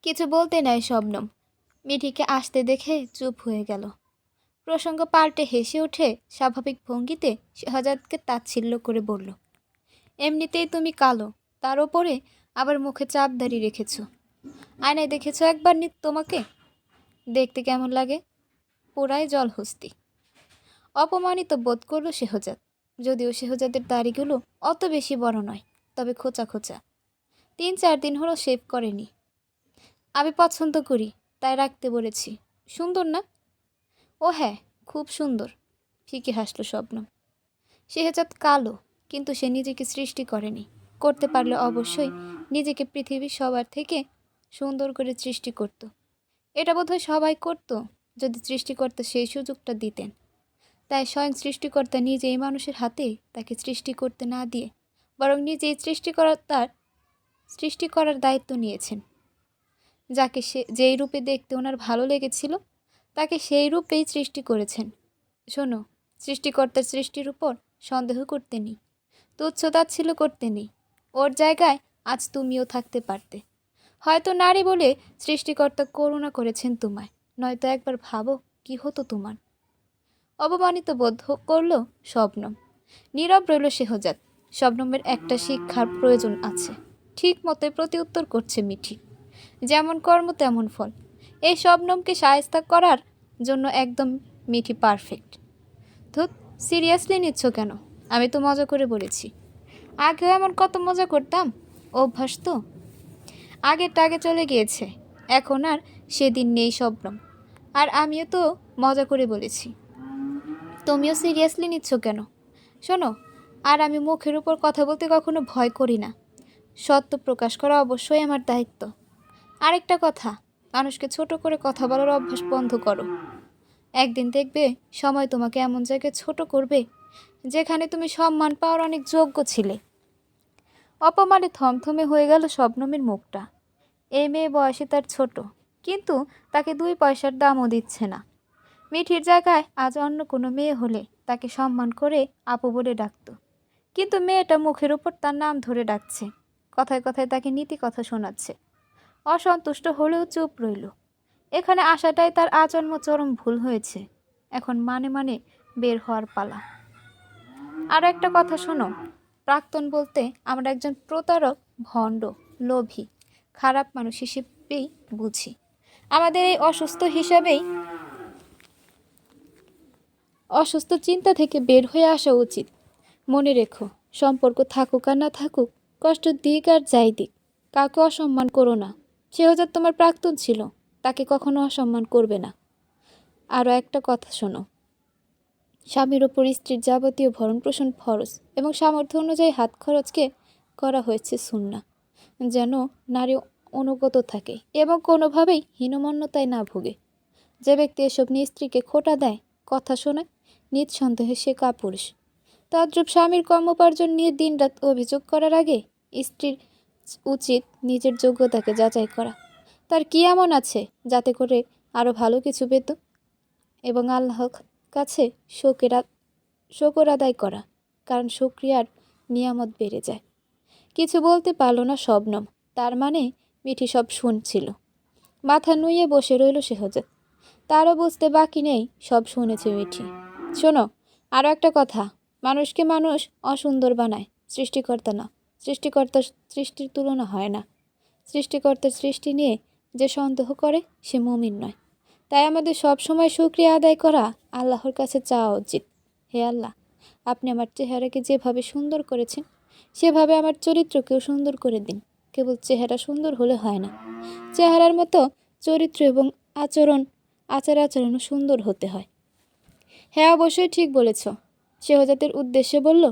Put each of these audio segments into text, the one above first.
কিছু বলতে নাই শবনম। মিঠিকে আসতে দেখে চুপ হয়ে গেল। প্রসঙ্গ পাল্টে হেসে উঠে স্বাভাবিক ভঙ্গিতে শাহজাদকে তাচ্ছিল্য করে বলল, এমনিতেই তুমি কালো, তার ওপরে আবার মুখে চাপ দাঁড়িয়ে রেখেছ। আয়নায় দেখেছ একবার তোমাকে? দেখতে কেমন লাগে? পুরাই জলহস্তি। অপমানিত বোধ করল শেহজাদ। যদিও শেহজাদের দাড়িগুলো অত বেশি বড় নয়, তবে খোঁচা খোঁচা। 3-4 দিন হলো শেভ করেনি। আমি পছন্দ করি, তাই রাখতে বলেছি। সুন্দর না? ও হ্যাঁ, খুব সুন্দর। ফিকে হাসল শবনম। শেহজাদ কালো, কিন্তু সে নিজেকে সৃষ্টি করেনি। করতে পারলে অবশ্যই নিজেকে পৃথিবীর সবার থেকে সুন্দর করে সৃষ্টি করত। এটা বোধহয় সবাই করত, যদি সৃষ্টিকর্তা সেই সুযোগটা দিতেন। তাই স্বয়ং সৃষ্টিকর্তা নিজেই মানুষের হাতে তাকে সৃষ্টি করতে না দিয়ে বরং নিজেই সৃষ্টি করার দায়িত্ব নিয়েছেন। যাকে সে যেই রূপে দেখতে ওনার ভালো লেগেছিল তাকে সেই রূপেই সৃষ্টি করেছেন। শোনো, সৃষ্টিকর্তার সৃষ্টির উপর সন্দেহ করতে নেই, তুচ্ছ-তাচ্ছিল্য করতে নেই। ওর জায়গায় আজ তুমিও থাকতে পারতে। হয়তো নারী বলে সৃষ্টিকর্তা করুণা করেছেন তোমায়, নয়তো একবার ভাবো কি হতো তোমার। অপমানিত বোধ করল শবনম। নীরব রইল শেহজাদ। শবনমের একটা শিক্ষার প্রয়োজন আছে। ঠিক মতোই প্রতি উত্তর করছে মিঠি। যেমন কর্ম তেমন ফল। এই শবনমকে শায়েস্তা করার জন্য একদম মিঠি পারফেক্ট। ধুত, সিরিয়াসলি নিচ্ছ কেন? আমি তো মজা করে বলেছি। আগেও এমন কত মজা করতাম, অভ্যাস তো। আগেরটা আগে চলে গিয়েছে, এখন আর সেদিন নেই শবনম। আর আমিও তো মজা করে বলেছি। তুমিও সিরিয়াসলি নিচ্ছ কেন? শোনো, আর আমি মুখের উপর কথা বলতে কখনো ভয় করি না। সত্য প্রকাশ করা অবশ্যই আমার দায়িত্ব। আরেকটা কথা, মানুষকে ছোট করে কথা বলার অভ্যাস বন্ধ করো। একদিন দেখবে সময় তোমাকে এমন জায়গায় ছোট করবে যেখানে তুমি সম্মান পাওয়ার অনেক যোগ্য ছিলে। অপমানে থমথমে হয়ে গেল শবনমের মুখটা। এই মেয়ে বয়সে তার ছোট, কিন্তু তাকে 2 পয়সার দামও দিচ্ছে না। মিঠির জায়গায় আজ অন্য কোনো মেয়ে হলে তাকে সম্মান করে আপু বলে ডাকত, কিন্তু মেয়েটা মুখের উপর তার নাম ধরে ডাকছে, কথায় কথায় তাকে নীতি কথা শোনাচ্ছে। অসন্তুষ্ট হলেও চুপ রইল। এখানে আসাটাই তার আজন্ম চরম ভুল হয়েছে। এখন মানে মানে বের হওয়ার পালা। আর একটা কথা শোনো, প্রাক্তন বলতে আমরা একজন প্রতারক, ভণ্ড, লোভী, খারাপ মানুষ হিসেবেই বুঝি। আমাদের এই অসুস্থ চিন্তা থেকে বের হয়ে আসা উচিত। মনে রেখো, সম্পর্ক থাকুক আর না থাকুক, কষ্ট দিক আর যাই দিক, কাউকে অসম্মান করো না। শেহজাদ তোমার প্রাক্তন ছিল, তাকে কখনো অসম্মান করবে না। আরও একটা কথা শোনো, স্বামীর ওপর স্ত্রীর যাবতীয় ভরণ পোষণ ফরজ এবং সামর্থ্য অনুযায়ী হাত খরচকে করা হয়েছে সুন্নাহ, যেন নারী অনুগত থাকে এবং কোনোভাবেই হীনমন্যতায় না ভোগে। যে ব্যক্তি এসব নিয়ে স্ত্রীকে খোঁটা দেয়, কথা শোনায়, নিঃসন্দেহে সে কাপুরুষ। তদ্রূপ স্বামীর কর্মোপার্জন নিয়ে দিনরাত অভিযোগ করার আগে স্ত্রীর উচিত নিজের যোগ্যতাকে যাচাই করা। তার কি এমন আছে যাতে করে আরও ভালো কিছু পেত, এবং আল্লাহর কাছে শকর আদায় করা, কারণ শুকরিয়ার নিয়ামত বেড়ে যায়। কিছু বলতে পারল না শবনম, তার মানে মিঠি সব শুনছিল। মাথা নুইয়ে বসে রইল শেহজাদ। তারও বুঝতে বাকি নেই সব শুনেছে মিঠি। শোনো, আরও একটা কথা, মানুষকে মানুষ অসুন্দর বানায়, সৃষ্টিকর্তা না। সৃষ্টিকর্তার সৃষ্টির তুলনা হয় না। সৃষ্টিকর্তার সৃষ্টি নিয়ে যে সন্দেহ করে সে মুমিন নয়। তাই আমাদের সব সময় শুকরিয়া আদায় করা, আল্লাহর কাছে চাওয়া উচিত। হে আল্লাহ, আপনি আমার চেহারাকে যেভাবে সুন্দর করেছেন সেভাবে আমার চরিত্রকেও সুন্দর করে দিন। কেবল চেহারা সুন্দর হলে হয় না, চেহারার মতো চরিত্র এবং আচার আচরণও সুন্দর হতে হয়। হ্যাঁ, অবশ্যই ঠিক বলেছ, শেহজাদের উদ্দেশ্যে বলল।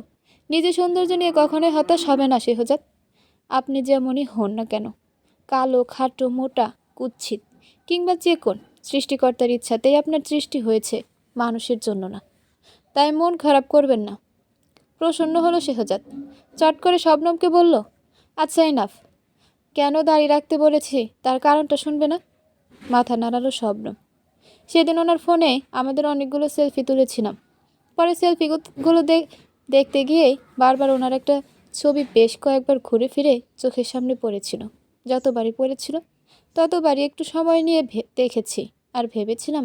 নিজে সৌন্দর্য নিয়ে কখনোই হতাশ হবে না শেহজাদ। আপনি যেমনই হন না কেন, কালো, খাটো, মোটা, কুৎসিত কিংবা যে কোন, সৃষ্টিকর্তার ইচ্ছাতেই আপনার সৃষ্টি হয়েছে, মানুষের জন্য না। তাই মন খারাপ করবেন না। প্রসন্ন হলো শেহজাদ। চট করে শবনমকে বলল, আচ্ছা ইনাফ, কেন দাঁড়িয়ে রাখতে বলেছি তার কারণটা শুনবে না? মাথা নাড়ালো শবনম। সেদিন ওনার ফোনে আমাদের অনেকগুলো সেলফি তুলেছিলাম। পরে সেলফিগুলো দেখতে গিয়েই বারবার ওনার একটা ছবি বেশ কয়েকবার ঘুরে ফিরে চোখের সামনে পড়েছিল। যতবারই পড়েছিল ততবারই একটু সময় নিয়ে দেখেছি, আর ভেবেছিলাম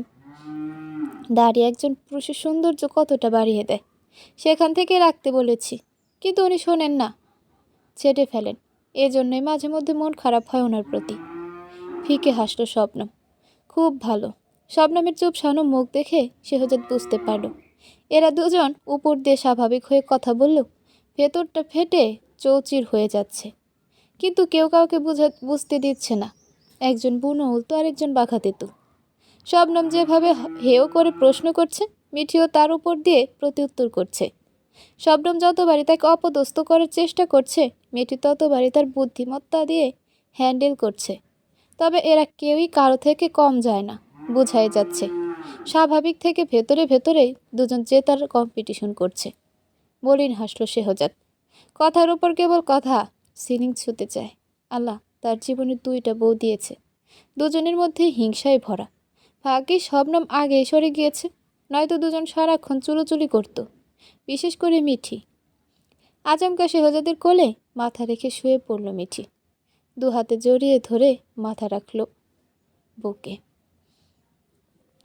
দাঁড়িয়ে একজন পুরুষের সৌন্দর্য কতটা বাড়িয়ে দেয়। সেখান থেকে রাখতে বলেছি, কিন্তু উনি শোনেন না, ছেটে ফেলেন। এজন্যই মাঝে মধ্যে মন খারাপ হয় ওনার প্রতি। ফিকে হাসল শবনম। খুব ভালো। শবনমের চুপসানো মুখ দেখে শেহজাদ বুঝতে পারল এরা দুজন উপর দিয়ে স্বাভাবিক হয়ে কথা বলল, ভেতরটা ফেটে চৌচির হয়ে যাচ্ছে। কিন্তু কেউ কাউকে বুঝতে দিচ্ছে না। একজন বুনো উল্টো, আরেকজন বাঘা তেঁতুল। শবনম যেভাবে হেয় করে প্রশ্ন করছে, মিঠিও তার উপর দিয়ে প্রত্যুত্তর করছে। শবনম যতবারই তাকে অপদস্থ করার চেষ্টা করছে, মিঠি ততবারই তার বুদ্ধিমত্তা দিয়ে হ্যান্ডেল করছে। তবে এরা কেউই কারো থেকে কম যায় না, বোঝাই যাচ্ছে। স্বাভাবিক থেকে ভেতরে ভেতরেই দুজন জেতার কম্পিটিশন করছে। মলিন হাসল শেহজাদ। কথার উপর কেবল কথা, সিলিং ছুঁতে চায়। আল্লাহ তার জীবনে 2টা বউ দিয়েছে, দুজনের মধ্যে হিংসায় ভরা। ভাগ্যে শবনম আগে সরে গিয়েছে, নয়তো দুজন সারাক্ষণ চুলোচুলি করত। বিশেষ করে মিঠি। আচমকা শেহজাদের কোলে মাথা রেখে শুয়ে পড়ল মিঠি। 2 হাতে জড়িয়ে ধরে মাথা রাখল বুকে।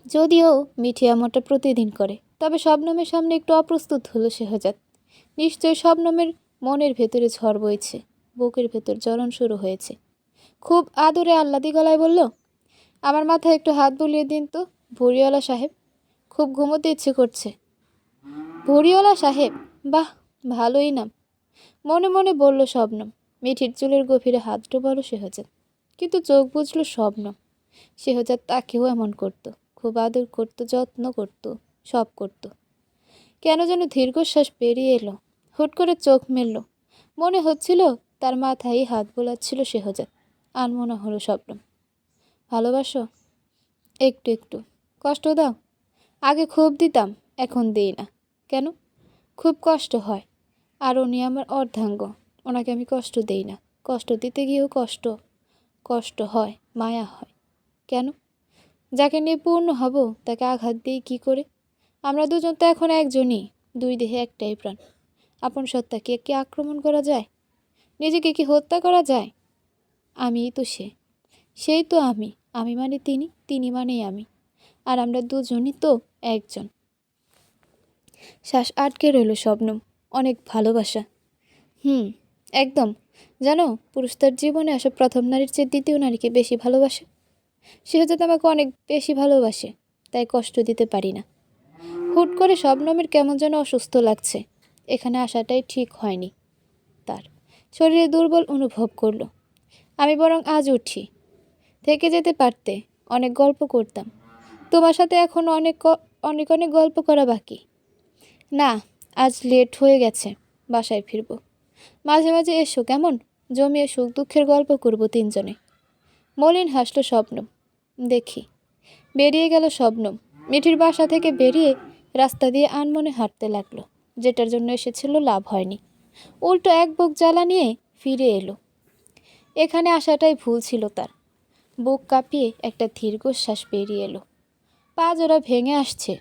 যদিও মিঠি এমনটা প্রতিদিন করে, তবে শবনমের সামনে একটু অপ্রস্তুত হলো শেহজাদ। নিশ্চয় শবনমের মনের ভেতরে ঝড় বইছে, বুকের ভেতর জ্বলন শুরু হয়েছে। খুব আদরে আহ্লাদি গলায় বলল, আমার মাথায় একটু হাত বুলিয়ে দিন তো ভুঁড়িওয়ালা সাহেব, খুব ঘুমোতে ইচ্ছে করছে। ভুঁড়িওয়ালা সাহেব? বাহ, ভালোই নাম। মনে মনে বলল শবনম। মিঠির চুলের গভীরে হাত ডোবালো শেহজাদ, কিন্তু চোখ বুঝল শবনম। শেহজাদ তাকেও এমন করত, খুব আদর করত, যত্ন করত, সব করত। কেন যেন দীর্ঘশ্বাস বেরিয়ে এলো, হুট করে চোখ মেলল। মনে হচ্ছিল তার মাথায় হাত বোলাচ্ছিল শেহজাদ। আনমনা হলো শবনম। ভালোবাসো? একটু একটু। কষ্ট দাও? আগে খুব দিতাম, এখন দিই না। কেন? খুব কষ্ট হয়। আর উনি আমার অর্ধাঙ্গ, ওনাকে আমি কষ্ট দেই না। কষ্ট দিতে গিয়েও কষ্ট হয়, মায়া হয়। কেন? যাকে নিয়ে পূর্ণ হব তাকে আঘাত দিই কি করে? আমরা দুজন তো এখন একজনই, 2 দেহে একটাই প্রাণ। আপন সত্তাকে কি আক্রমণ করা যায়? নিজেকে কি হত্যা করা যায়? আমিই তো সেই তো আমি। আমি মানে তিনি, তিনি মানেই আমি। আর আমরা দুজনই তো একজন। শ্বাস আটকে রইল শবনম। অনেক ভালোবাসা। একদম। জানো, পুরুষ তার জীবনে আসা প্রথম নারীর চেয়ে দ্বিতীয় নারীকে বেশি ভালোবাসে। শেহজাদ আমাকে অনেক বেশি ভালোবাসে, তাই কষ্ট দিতে পারি না। হুট করে শবনমের কেমন যেন অসুস্থ লাগছে। এখানে আসাটাই ঠিক হয়নি তার। শরীরে দুর্বল অনুভব করলো। আমি বরং আজ উঠি। থেকে যেতে পারতে, অনেক গল্প করতাম। তোমার সাথে এখন অনেক অনেক অনেক গল্প করা বাকি। না, আজ লেট হয়ে গেছে, বাসায় ফিরব। মাঝে মাঝে এসো কেমন, জমিয়ে সুখ দুঃখের গল্প করব 3 জনে। মলিন হাসল শবনম। দেখি। বেরিয়ে গেল শবনম। মিঠির বাসা থেকে বেরিয়ে রাস্তা দিয়ে আনমনে হাঁটতে লাগলো। যেটার জন্য এসেছিল লাভ হয়নি, উল্টো এক বুক জ্বালা নিয়ে ফিরে এলো। এখানে আসাটাই ভুল ছিল তার। বুক কাঁপিয়ে একটা দীর্ঘশ্বাস বেরিয়ে এলো। পা জোড়া ভেঙে আসছে।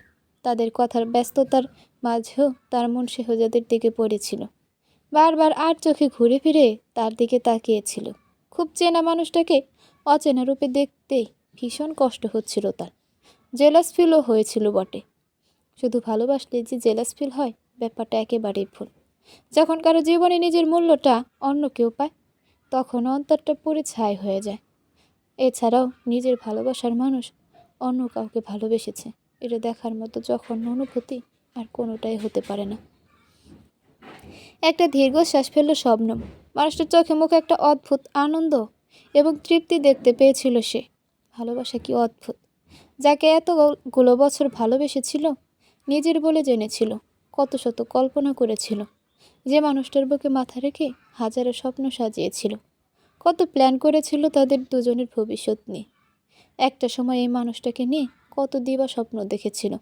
তাদের কথার ব্যস্ততার মাঝেও তার মন শেহজাদের দিকে পড়েছিল। বারবার আর চোখে ঘুরে ফিরে তার দিকে তাকিয়েছিল। খুব চেনা মানুষটাকে অচেনা রূপে দেখতেই ভীষণ কষ্ট হচ্ছিল তার। জেলাস ফিলও হয়েছিল বটে। শুধু ভালোবাসলে যে জেলাস ফিল হয়, ব্যাপারটা একেবারেই ভুল। যখন কারো জীবনে নিজের মূল্যটা অন্য কেউ পায়, তখন অন্তরটা পুরো ছাই হয়ে যায়। এছাড়াও নিজের ভালোবাসার মানুষ অন্য কাউকে ভালোবেসেছে, এটা দেখার মতো জঘন্য অনুভূতি আর কোনোটাই হতে পারে না। একটা দীর্ঘশ্বাস ফেলল শবনম। মানুষটার চোখে মুখে একটা অদ্ভুত আনন্দ এবং তৃপ্তি দেখতে পেয়েছিল সে। ভালোবাসা কি অদ্ভুত! যাকে এতগুলো বছর ভালোবেসেছিল, নিজের বলে জেনেছিল, কত শত কল্পনা করেছিল, যে মানুষটার বুকে মাথা রেখে হাজারো স্বপ্ন সাজিয়েছিল, কত প্ল্যান করেছিল তাদের দুজনের ভবিষ্যৎ নিয়ে। একটা সময় এই মানুষটাকে নিয়ে কত দিবা স্বপ্ন দেখেছিল।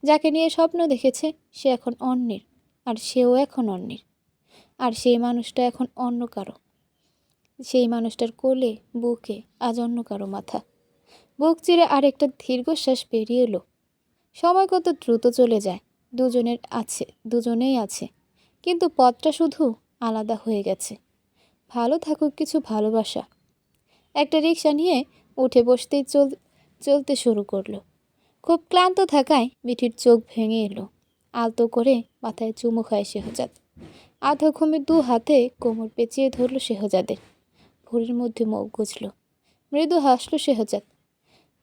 যাকে নিয়ে স্বপ্ন দেখেছে সে এখন অন্যের, আর সেও এখন অন্যের। আর সেই মানুষটা এখন অন্য কারো। সেই মানুষটার কোলে, বুকে আজ অন্য কারো মাথা। বুক চিরে আরেকটা দীর্ঘশ্বাস বেরিয়ে এলো। সময় কত দ্রুত চলে যায়। দুজনেই আছে, কিন্তু পথটা শুধু আলাদা হয়ে গেছে। ভালো থাকুক কিছু ভালোবাসা। একটা রিকশা নিয়ে উঠে বসতেই চলতে শুরু করলো। খুব ক্লান্ত থাকায় মিঠির চোখ ভেঙে এলো। আলতো করে মাথায় চুমু খায় শেহজাদ। আধা ঘুমে 2 হাতে কোমর পেঁচিয়ে ধরল শেহজাদের। ভুঁড়ির মধ্যে মুখ গুজল। মৃদু হাসল শেহজাদ।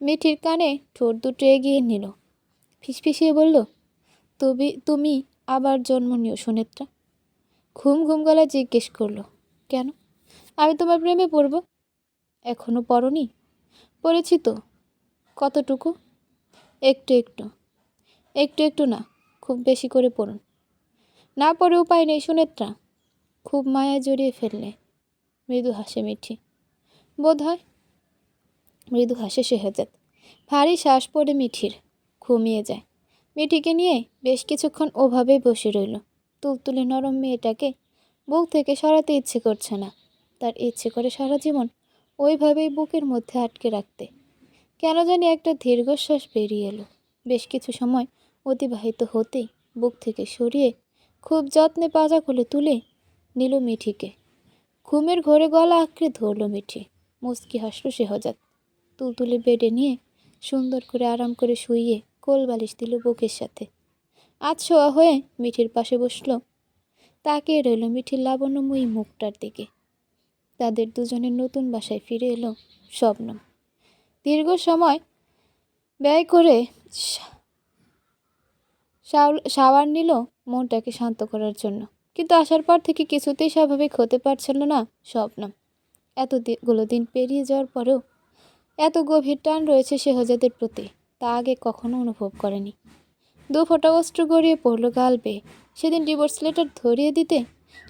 মিঠির কানে ঠোঁট দুটো এগিয়ে নিল। ফিসফিসিয়ে বলল, তুমি আবার জন্ম নিও সুনেত্রা। ঘুম ঘুম গলায় জিজ্ঞেস করলো, কেন? আমি তোমার প্রেমে পড়ব। এখনো পড়নি? পড়েছি তো। কতটুকু? একটু একটু। একটু একটু না, খুব বেশি করে পড়ুন। না পড়ে উপায় নেই সুনেত্রা। খুব মায়ায় জড়িয়ে ফেললে। মৃদু হাসে মিঠি। বোধ হয়। মৃদু হাসে শেহজাদ। ভারী শ্বাস পড়ে মিঠির। ঘুমিয়ে যায়। মিঠিকে নিয়ে বেশ কিছুক্ষণ ওভাবেই বসে রইল। তুলতুলে নরম মেয়েটাকে বুক থেকে সরাতে ইচ্ছে করছে না। তার ইচ্ছে করে সারা জীবন ওইভাবেই বুকের মধ্যে আটকে রাখতে। কেন জানি একটা দীর্ঘশ্বাস বেরিয়ে এলো। বেশ কিছু সময় অতিবাহিত হতেই বুক থেকে সরিয়ে খুব যত্নে পাজা কোলে তুলে নিল মিঠিকে। ঘুমের ঘোরে গলা আঁকড়ে ধরল মিঠি। মুচকি হাসল শেহজাদ। তুলতুলে বেডে নিয়ে সুন্দর করে আরাম করে শুইয়ে কোল বালিশ দিল বুকের সাথে। আজ শোয়া হয়ে মিঠির পাশে বসল। তাকিয়ে রইল মিঠির লাবণ্যময়ী মুখটার দিকে। তাদের দুজনের নতুন বাসায় ফিরে এলো শবনম। দীর্ঘ সময় ব্যয় করে শাওয়ার নিল মনটাকে শান্ত করার জন্য। কিন্তু আসার পর থেকে কিছুতেই স্বাভাবিক হতে পারছিল না শবনম। এতগুলো দিন পেরিয়ে যাওয়ার পরেও এত গভীর টান রয়েছে শেহজাদের প্রতি, তা আগে কখনো অনুভব করেনি। 2 ফোঁটা অশ্রু গড়িয়ে পড়ল গাল বেয়ে। সেদিন ডিভোর্স লেটার ধরিয়ে দিতে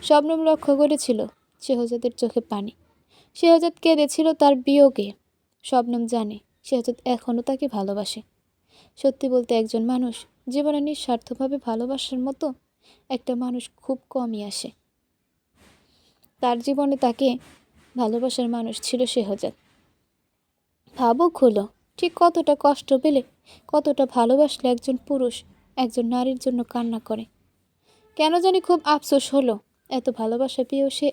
শবনম লক্ষ্য করেছিল শেহজাদের চোখে পানি। শেহজাদ কেঁদেছিল তার বিয়োগে। শবনম জানে শেহজাদ এখনও তাকে ভালোবাসে। সত্যি বলতে একজন মানুষ জীবনে নিঃস্বার্থভাবে ভালোবাসার মতো একটা মানুষ খুব কমই আসে। তার জীবনে তাকে ভালোবাসার মানুষ ছিল শেহজাদ। ভাবুক হলো ঠিক কতটা কষ্ট পেলে, কতটা ভালোবাসলে একজন পুরুষ একজন নারীর জন্য কান্না করে। কেন জানি খুব আফসোস হলো, এত ভালোবাসা পেয়েও সে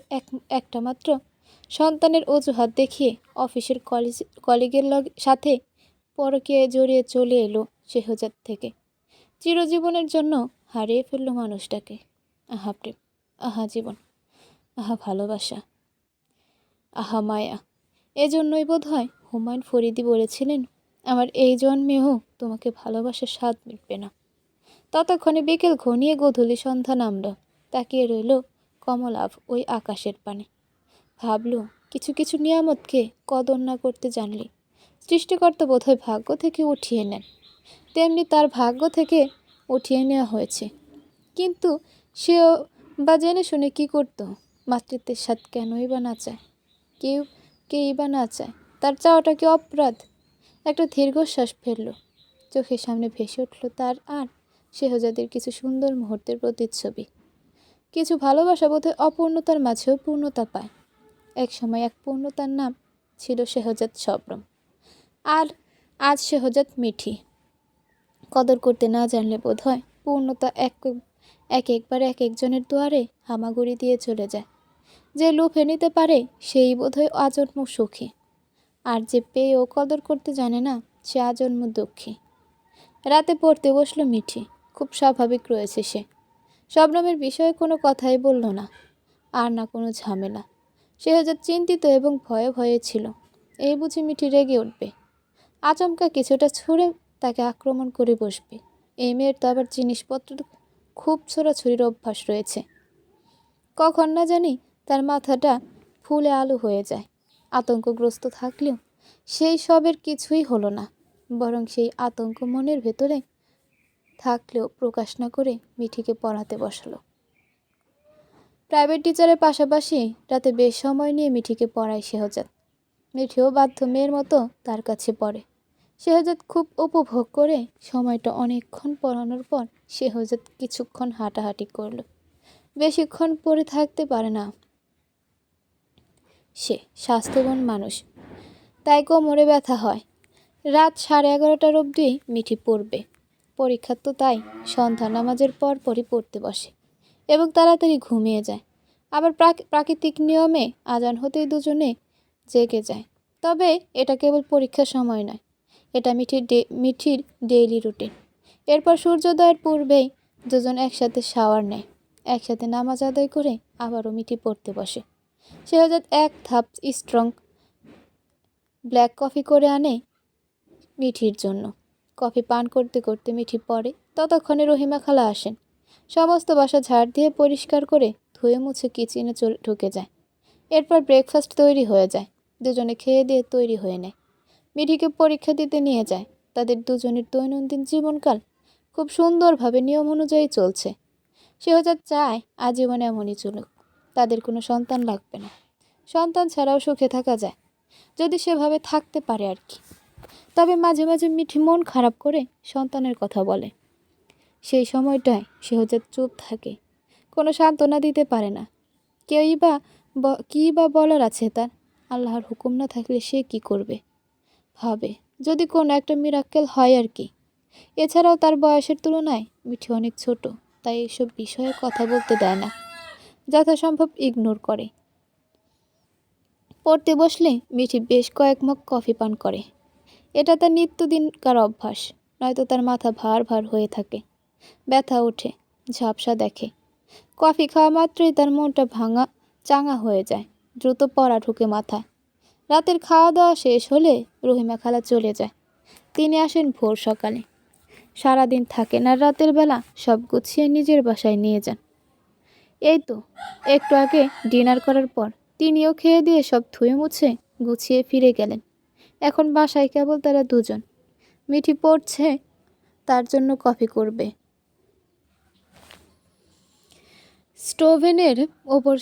একটা মাত্র সন্তানের অজুহাত দেখিয়ে অফিসের কলিগের সাথে পরকীয়ায় জড়িয়ে চলে এলো শেহজাদ থেকে। চিরজীবনের জন্য হারিয়ে ফেলল মানুষটাকে। আহা প্রেম, আহা জীবন, আহা ভালোবাসা, আহা মায়া। এজন্যই বোধ হয় হুমায়ুন ফরিদি বলেছিলেন, আমার এই জন্মেও তোমাকে ভালোবাসার স্বাদ মিটবে না। ততক্ষণে বিকেল ঘনিয়ে গোধূলি সন্ধ্যা নামল। তাকিয়ে রইল কমলাভ ওই আকাশের পানে। ভাবল, কিছু কিছু নিয়ামতকে কদর না করতে জানলে সৃষ্টিকর্তা বোধহয় ভাগ্য থেকে উঠিয়ে নেন। তেমনি তার ভাগ্য থেকে উঠিয়ে নেওয়া হয়েছে। কিন্তু সেও বা জেনে শুনে কী করত? মাতৃত্বের স্বাদ কেনই বা না চায়? কেই বা না চায়? তার চাওয়াটা কি অপরাধ? একটা দীর্ঘশ্বাস ফেলল। চোখের সামনে ভেসে উঠল তার আর শেহজাদের কিছু সুন্দর মুহূর্তের প্রতিচ্ছবি। কিছু ভালোবাসা বোধহয় অপূর্ণতার মাঝেও পূর্ণতা পায়। এক সময় এক পূর্ণতার নাম ছিল শেহজাদ শবনম। আর আজ শেহজাদ মিঠি। কদর করতে না জানলে বোধ হয় পূর্ণতা একবার এক একজনের দুয়ারে হামাগুড়ি দিয়ে চলে যায়। যে লুফে নিতে পারে সেই বোধহয় আজন্ম সুখী, আর যে পেয়েও কদর করতে জানে না সে আজন্ম দুঃখী। রাতে পড়তে বসলো মিঠি। খুব স্বাভাবিক রয়েছে সে। শবনমের বিষয়ে কোনো কথাই বলল না, আর না কোনো ঝামেলা। শেহজাদ চিন্তিত এবং ভয়ে ভয়ে ছিল। এই বুঝি মিঠি রেগে উঠবে, আচমকা কিছুটা ছুঁড়ে তাকে আক্রমণ করে বসবে। এই মেয়ের তো আবার জিনিসপত্র খুব ছোড়াছুড়ির অভ্যাস রয়েছে। কখন না জানি তার মাথাটা ফুলে আলু হয়ে যায়। আতঙ্কগ্রস্ত থাকলেও সেই সবের কিছুই হলো না, বরং সেই আতঙ্ক মনের ভেতরে থাকলেও প্রকাশ না করে মিঠিকে পড়াতে বসালো। প্রাইভেট টিচারের পাশাপাশি রাতে বেশ সময় নিয়ে মিঠিকে পড়ায় শেহজাদ। মিঠিও বাধ্য মেয়ের মতো তার কাছে পড়ে। শেহজাদ খুব উপভোগ করে সময়টা। অনেকক্ষণ পড়ানোর পর শেহজাদ কিছুক্ষণ হাঁটাহাঁটি করল। বেশিক্ষণ পড়ে থাকতে পারে না সে, স্বাস্থ্যবান মানুষ, তাই কোমরে ব্যথা হয়। রাত 11:30 অবধি মিঠি পড়বে। পরীক্ষা তো তাই সন্ধ্যা নামাজের পরই পড়তে বসে এবং তাড়াতাড়ি ঘুমিয়ে যায়। আবার প্রাকৃতিক নিয়মে আজান হতেই দুজনে জেগে যায়। তবে এটা কেবল পরীক্ষার সময় নয়, এটা মিঠির ডেইলি রুটিন। এরপর সূর্যোদয়ের পূর্বেই দুজন একসাথে শাওয়ার নেয়, একসাথে নামাজ আদায় করে আবারও মিঠি পড়তে বসে। শেহজাদ এক ধাপ স্ট্রং ব্ল্যাক কফি করে আনে মিঠির জন্য। কফি পান করতে করতে মিঠি পড়ে। ততক্ষণে রহিমা খালা আসেন। সমস্ত বাসা ঝাড় দিয়ে পরিষ্কার করে ধুয়ে মুছে কিচেনে ঢুকে যায়। এরপর ব্রেকফাস্ট তৈরি হয়ে যায়। দুজনে খেয়ে দিয়ে তৈরি হয়ে নেয়। মিঠিকে পরীক্ষা দিতে নিয়ে যায়। তাদের দুজনের দৈনন্দিন জীবনকাল খুব সুন্দরভাবে নিয়ম অনুযায়ী চলছে। শেহজাদ চায় আজীবন এমনই চলুক। তাদের কোনো সন্তান লাগবে না। সন্তান ছাড়াও সুখে থাকা যায়, যদি সেভাবে থাকতে পারে আর কি। তবে মাঝে মাঝে মিঠি মন খারাপ করে সন্তানের কথা বলে। সেই সময়টায় শেহজাদ চুপ থাকে, কোনো সান্ত্বনা দিতে পারে না। কী বা বলার আছে তার? আল্লাহর হুকুম না থাকলে সে কি করবে? ভাবে যদি কোনো একটা মিরাক্কেল হয় আর কি। এছাড়াও তার বয়সের তুলনায় মিঠি অনেক ছোট, তাই এইসব বিষয়ে কথা বলতে দেয় না, যথাসম্ভব ইগনোর করে। পড়তে বসলে মিঠি বেশ কয়েক মগ কফি পান করে। এটা তার নিত্যদিনকার অভ্যাস, নয়তো তার মাথা ভার ভার হয়ে থাকে, ব্যথা ওঠে, ঝাপসা দেখে। কফি খাওয়া মাত্রই তার মনটা চাঙা হয়ে যায়, দ্রুত পড়া ঢুকে মাথায়। রাতের খাওয়া দাওয়া শেষ হলে রহিমা খালা চলে যায়। তিনি আসেন ভোর সকালে, সারাদিন থাকেন আর রাতের বেলা সব গুছিয়ে নিজের বাসায় নিয়ে যান। এই তো একটু আগে ডিনার করার পর তিনিও খেয়ে দিয়ে সব ধুয়ে মুছে গুছিয়ে ফিরে গেলেন। এখন বাসায় কেবল তারা দুজন। মিঠি পড়ছে, তার জন্য কফি করবে। স্টোভেনের ওপর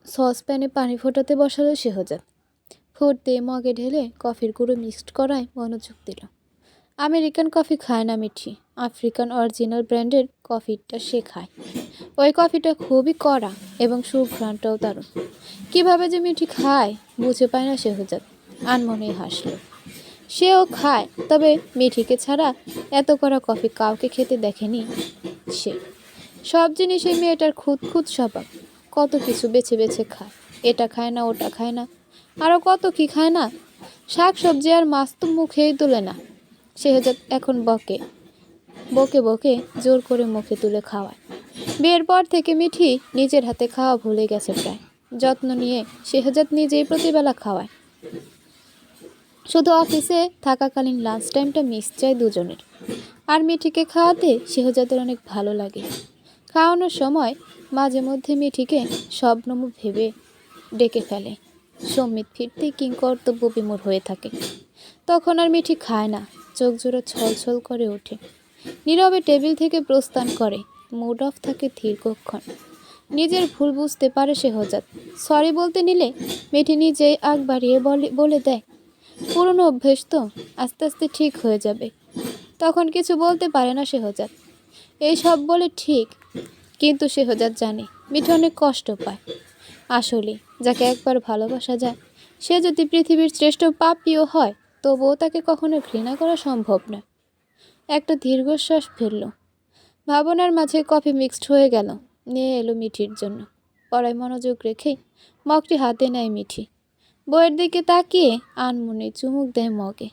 সসপ্যানে পানি ফোটাতে বসালো শেহজাদ। ফুটতে মগে ঢেলে কফির গুঁড়ো মিক্সড করায় মনোযোগ দিল। আমেরিকান কফি খায় না মিঠি, আফ্রিকান অরিজিনাল ব্র্যান্ডের কফিটা সে খায়। ওই কফিটা খুবই কড়া এবং সুঘ্রাণটাও দারুণ। কীভাবে যে মিঠি খায় বুঝে পায় না শেহজাদ। আনমনেই হাসল। সেও খায়, তবে মিঠিকে ছাড়া এত কড়া কফি কাউকে খেতে দেখেনি সে। সব জিনিসে মেয়েটার খুঁত স্বভাব, কত কিছু বেছে বেছে খায়। এটা খায় না, ওটা খায় না, আরও কত কি খায় না। শাক সবজি আর মাছ তো মুখেই তোলে না। শেহজাদ এখন বকে বকে জোর করে মুখে তুলে খাওয়ায়। বিয়ের পর থেকে মিঠি নিজের হাতে খাওয়া ভুলে গেছে প্রায়। যত্ন নিয়ে শেহজাদ নিজেই প্রতিবেলা খাওয়ায়। শুধু অফিসে থাকাকালীন লাঞ্চ টাইমটা মিস চাই দুজনের। আর মিঠিকে খাওয়াতে শেহজাদের অনেক ভালো লাগে। খাওয়ানোর সময় মাঝে মধ্যে মিঠিকে শবনম ভেবে ডেকে ফেলে। সম্মিত ফিরতে কিংকর্তব্য বিমূঢ় হয়ে থাকে। তখন আর মিঠি খায় না, চোখ জোড়া ছলছল করে ওঠে। নীরবে টেবিল থেকে প্রস্থান করে। মুড অফ থাকে দীর্ঘক্ষণ। নিজের ভুল বুঝতে পারে শেহজাদ। সরি বলতে নিলে মিঠি নিজেই আগ বাড়িয়ে বলে দেয়, পুরনো অভ্যেস তো, আস্তে আস্তে ঠিক হয়ে যাবে। তখন কিছু বলতে পারে না শেহজাদ। এই সব বলে ঠিক, কিন্তু শেহজাদ জানে মিঠি অনেক কষ্ট পায়। আসলে যাকে একবার ভালোবাসা যায়, সে যদি পৃথিবীর শ্রেষ্ঠ পাপীও হয়, তবুও তাকে কখনো ঘৃণা করা সম্ভব নয়। একটা দীর্ঘশ্বাস ফেলল। ভাবনার মাঝে কফি মিক্সড হয়ে গেল। নিয়ে এলো মিঠির জন্য। পড়ায় মনোযোগ রেখেই মগটি হাতে নেয় মিঠি। বইয়ের দিকে তাকিয়ে আনমনে চুমুক দেয় মগে।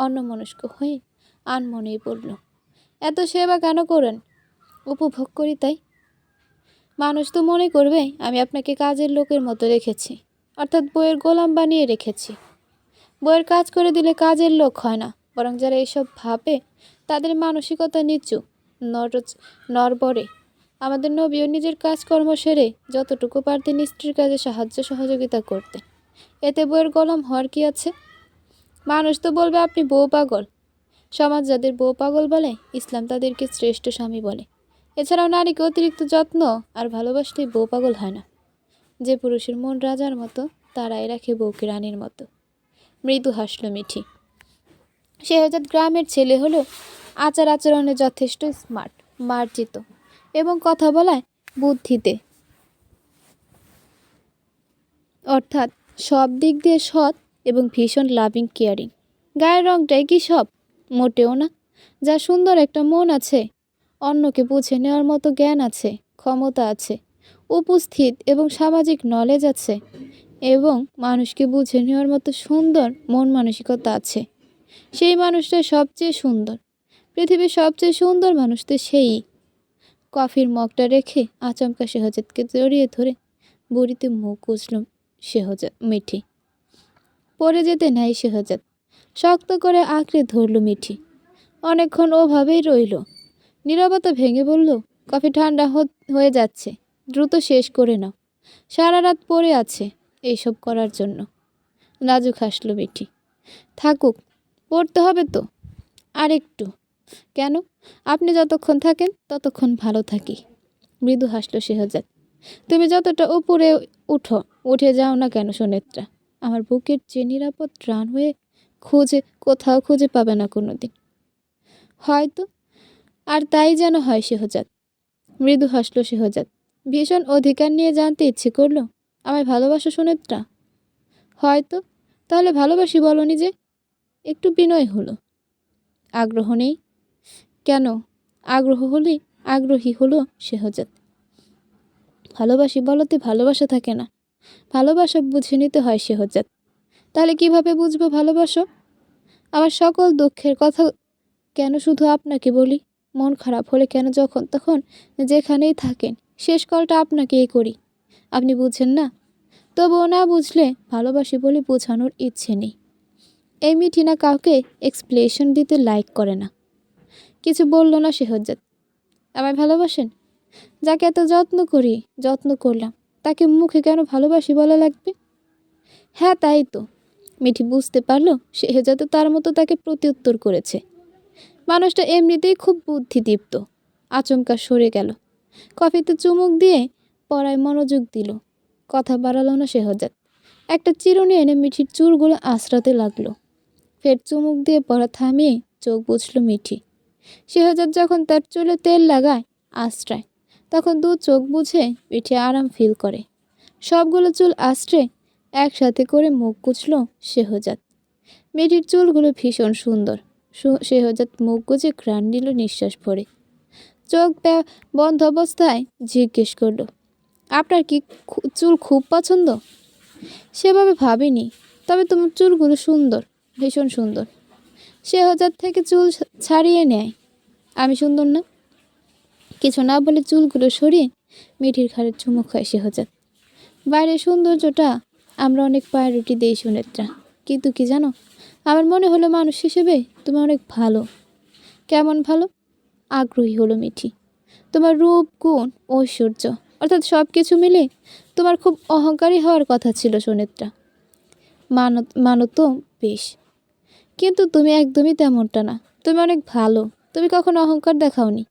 অন্যমনস্ক হয়ে আনমনেই বলল, এত সেবা কেন করেন? উপভোগ করি তাই। মানুষ তো মনে করবে আমি আপনাকে কাজের লোকের মতো রেখেছি, অর্থাৎ বইয়ের গোলাম বানিয়ে রেখেছি। বইয়ের কাজ করে দিলে কাজের লোক হয় না, বরং যারা এইসব ভাবে তাদের মানসিকতা নিচু, নরবরে। আমাদের নবীও নিজের কাজকর্ম সেরে যতটুকু পারতেন স্ত্রীর কাজে সাহায্য সহযোগিতা করতেন। এতে বইয়ের গোলাম হওয়ার কি আছে? মানুষ তো বলবে আপনি বউ পাগল। সমাজ যাদের বউ পাগল বলে, ইসলাম তাদেরকে শ্রেষ্ঠ স্বামী বলে। এছাড়াও নারীকে অতিরিক্ত যত্ন আর ভালোবাসলেই বউ পাগল হয় না। যে পুরুষের মন রাজার মতো, তারাই রাখে বউকে রানীর মতো। মৃদু হাসল মিঠি। শেহজাদ গ্রামের ছেলে হলেও আচার আচরণে যথেষ্ট স্মার্ট, মার্জিত এবং কথা বলায় বুদ্ধিতে, অর্থাৎ সব দিক দিয়ে সৎ এবং ভীষণ লাভিং কেয়ারিং। গায়ের রংটাই কি সব? মোটেও না। যা সুন্দর একটা মন আছে, অন্যকে বুঝে নেওয়ার মতো জ্ঞান আছে, ক্ষমতা আছে, উপস্থিত এবং সামাজিক নলেজ আছে, এবং মানুষকে বুঝে নেওয়ার মতো সুন্দর মন মানসিকতা আছে। সেই মানুষটা সবচেয়ে সুন্দর, পৃথিবীর সবচেয়ে সুন্দর মানুষ তো সেই। কফির মগটা রেখে আচমকা শেহজাদকে জড়িয়ে ধরে বুড়িতে মুখ গুজল মিঠি। পড়ে যেতে নেয় শেহজাদ, শক্ত করে আঁকড়ে ধরল মিঠি। অনেকক্ষণ ওভাবেই রইল। নীরবতা ভেঙে বলল, কফি ঠান্ডা হয়ে যাচ্ছে, দ্রুত শেষ করে নাও। সারা রাত পড়ে আছে এইসব করার জন্য। লাজুক হাসল মিঠি। থাকুক, পড়তে হবে তো। আর একটু। কেন? আপনি যতক্ষণ থাকেন ততক্ষণ ভালো থাকি। মৃদু হাসল শেহজাদ। তুমি যতটা উপরে উঠে যাও না কেন সুনেত্রা, আমার বুকের যে নিরাপদ রান হয়ে কোথাও খুঁজে পাবে না কোনোদিন। হয়তো। আর তাই যেন হয় শেহজাদ। মৃদু হাসল শেহজাদ। ভীষণ অধিকার নিয়ে জানতে ইচ্ছে করলো, আমায় ভালোবাসো সুনেত্রা? হয়তো। তাহলে ভালোবাসি বলনি যে? একটু বিনয় হলো। আগ্রহ নেই? কেন? আগ্রহী হলো শেহজাদ। ভালোবাসি বলতে ভালোবাসা থাকে না, ভালোবাসা বুঝে নিতে হয় শেহজাদ। তাহলে কিভাবে বুঝবো ভালোবাসো? আমার সকল দুঃখের কথা কেন শুধু আপনাকে বলি? মন খারাপ হলে কেন যখন তখন যেখানেই থাকেন শেষ কলটা আপনাকেই করি? আপনি বুঝেন না? তবুও না বুঝলে ভালোবাসি বলে বোঝানোর ইচ্ছে নেই। এই মিঠি না কাউকে এক্সপ্লেনেশন দিতে লাইক করে না। কিছু বলল না শেহজাদ। আমায় ভালোবাসেন? যাকে এত যত্ন করলাম, তাকে মুখে কেন ভালোবাসি বলা লাগবে? হ্যাঁ তাই তো। মিঠি বুঝতে পারলো শেহজাদ তার মতো তাকে প্রত্যুত্তর করেছে। মানুষটা এমনিতেই খুব বুদ্ধিদীপ্ত। আচমকা সরে গেল। কফিতে চুমুক দিয়ে পড়ায় মনোযোগ দিল। কথা বাড়ালো না শেহজাদ। একটা চিরুনি এনে মিঠির চুলগুলো আঁচড়াতে লাগলো। ফের চুমুক দিয়ে পড়া থামিয়ে চোখ বুঝল মিঠি। শেহজাদ যখন তার চুলে তেল লাগায়, আঁচড়ায়, তখন দু চোখ বুঝে মিঠি আরাম ফিল করে। সবগুলো চুল আঁচড়ে একসাথে করে মুখ গুছল শেহজাদ। মিঠির চুলগুলো ভীষণ সুন্দর। শেহজাদ মুখ গুজে ঘ্রাণ নিল নিঃশ্বাস ভরে। চোখ বন্ধ অবস্থায় জিজ্ঞেস করলো, আপনার কি চুল খুব পছন্দ? সেভাবে ভাবিনি, তবে তোমার চুলগুলো সুন্দর, ভীষণ সুন্দর। শেহজাদ থেকে চুল ছাড়িয়ে নেয়। আমি সুন্দর না? কিছু না বলে চুলগুলো সরিয়ে মিঠির ঘাড়ে চুমুক খায় শেহজাদ। বাইরের সৌন্দর্যটা আমরা অনেক প্রায়োরিটি দিই সুনেত্রা, কিন্তু কি জানো, আমার মনে হলো মানুষ হিসেবে তুমি অনেক ভালো। কেমন ভালো? আগ্রহী হলো মিঠি। তোমার রূপ, গুণ, ঐশ্বর্য, অর্থাৎ সব কিছু মিলে তোমার খুব অহংকারী হওয়ার কথা ছিল সুনেত্রা। মানো তো বেশ, কিন্তু তুমি একদমই তেমনটা না। তুমি অনেক ভালো। তুমি কখনো অহংকার দেখাওনি,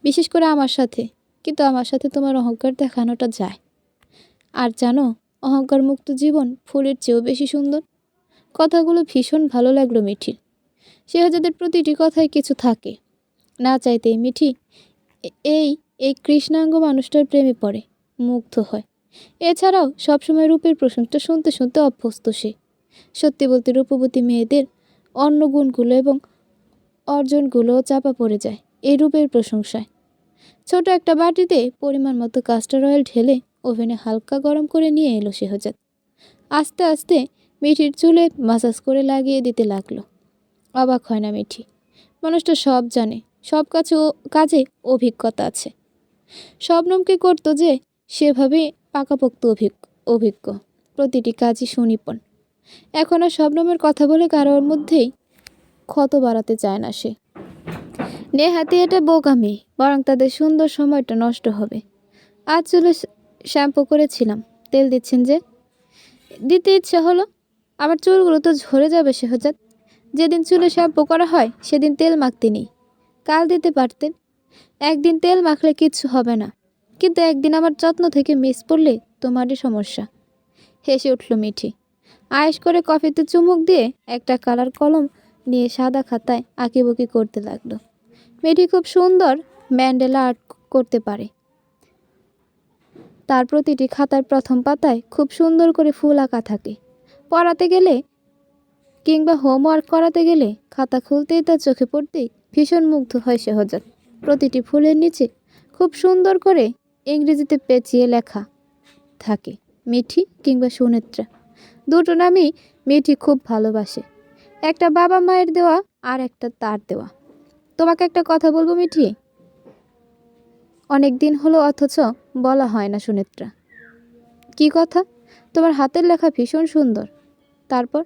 বিশেষ করে আমার সাথে। কিন্তু আমার সাথে তোমার অহংকার দেখানোটা যায়। আর জানো, অহংকার মুক্ত জীবন ফুলের চেয়েও বেশি সুন্দর। কথাগুলো ভীষণ ভালো লাগলো মিঠির। শেহজাদের প্রতিটি কথায় কিছু থাকে। না চাইতেই মিঠি এই এই কৃষ্ণাঙ্গ মানুষটার প্রেমে পড়ে, মুগ্ধ হয়। এছাড়াও সবসময় রূপের প্রশংসা শুনতে শুনতে অভ্যস্ত সে। সত্যি বলতে রূপবতী মেয়েদের অন্য গুণগুলো এবং অর্জনগুলোও চাপা পড়ে যায় এই রূপের প্রশংসায়। ছোট একটা বাটিতে পরিমাণ মতো কাস্টার অয়েল ঢেলে ওভেনে হালকা গরম করে নিয়ে এলো শেহজাদ। আস্তে আস্তে মিঠির চুলে মাসাজ করে লাগিয়ে দিতে লাগলো। অবাক হয় না মিঠি। মানুষটা সব জানে, সব কাজে অভিজ্ঞতা আছে। শবনমকে করতো যে সেভাবে পাকাপোক্ত অভিজ্ঞ, প্রতিটি কাজই সুনিপুণ। এখন আর শবনমের কথা বলে কারোর মধ্যেই ক্ষত বাড়াতে চায় না সে। নেহাতি এটা বোকামি, বরং তাদের সুন্দর সময়টা নষ্ট হবে। আজ চুলে শ্যাম্পু করেছিলাম, তেল দিচ্ছেন যে? দিতে ইচ্ছে হলো। আমার চুলগুলো তো ঝরে যাবে শেহজাদ। যেদিন চুলে শ্যাম্পু করা হয় সেদিন তেল মাখতে নেই। কাল দিতে পারতেন। একদিন তেল মাখলে কিচ্ছু হবে না, কিন্তু একদিন আমার যত্ন থেকে মিস পড়লে তোমারই সমস্যা। হেসে উঠল মিঠি। আয়েশ করে কফিতে চুমুক দিয়ে একটা কালার কলম নিয়ে সাদা খাতায় আঁকিবুকি করতে লাগলো। মিঠি খুব সুন্দর ম্যান্ডেলা আর্ট করতে পারে। তার প্রতিটি খাতার প্রথম পাতায় খুব সুন্দর করে ফুল আঁকা থাকে। পড়াতে গেলে কিংবা হোমওয়ার্ক করাতে গেলে খাতা খুলতেই তার চোখে পড়তেই ভীষণ মুগ্ধ হয় শেহজাদ। প্রতিটি ফুলের নিচে খুব সুন্দর করে ইংরেজিতে পেঁচিয়ে লেখা থাকে। মিঠি কিংবা সুনেত্রা, দুটো নামই মিঠি খুব ভালোবাসে। একটা বাবা মায়ের দেওয়া, আর একটা তার দেওয়া। তোমাকে একটা কথা বলবো মিঠি, অনেক দিন হলো অথচ বলা হয় না সুনেত্রা। কি কথা? তোমার হাতের লেখা ভীষণ সুন্দর। তারপর?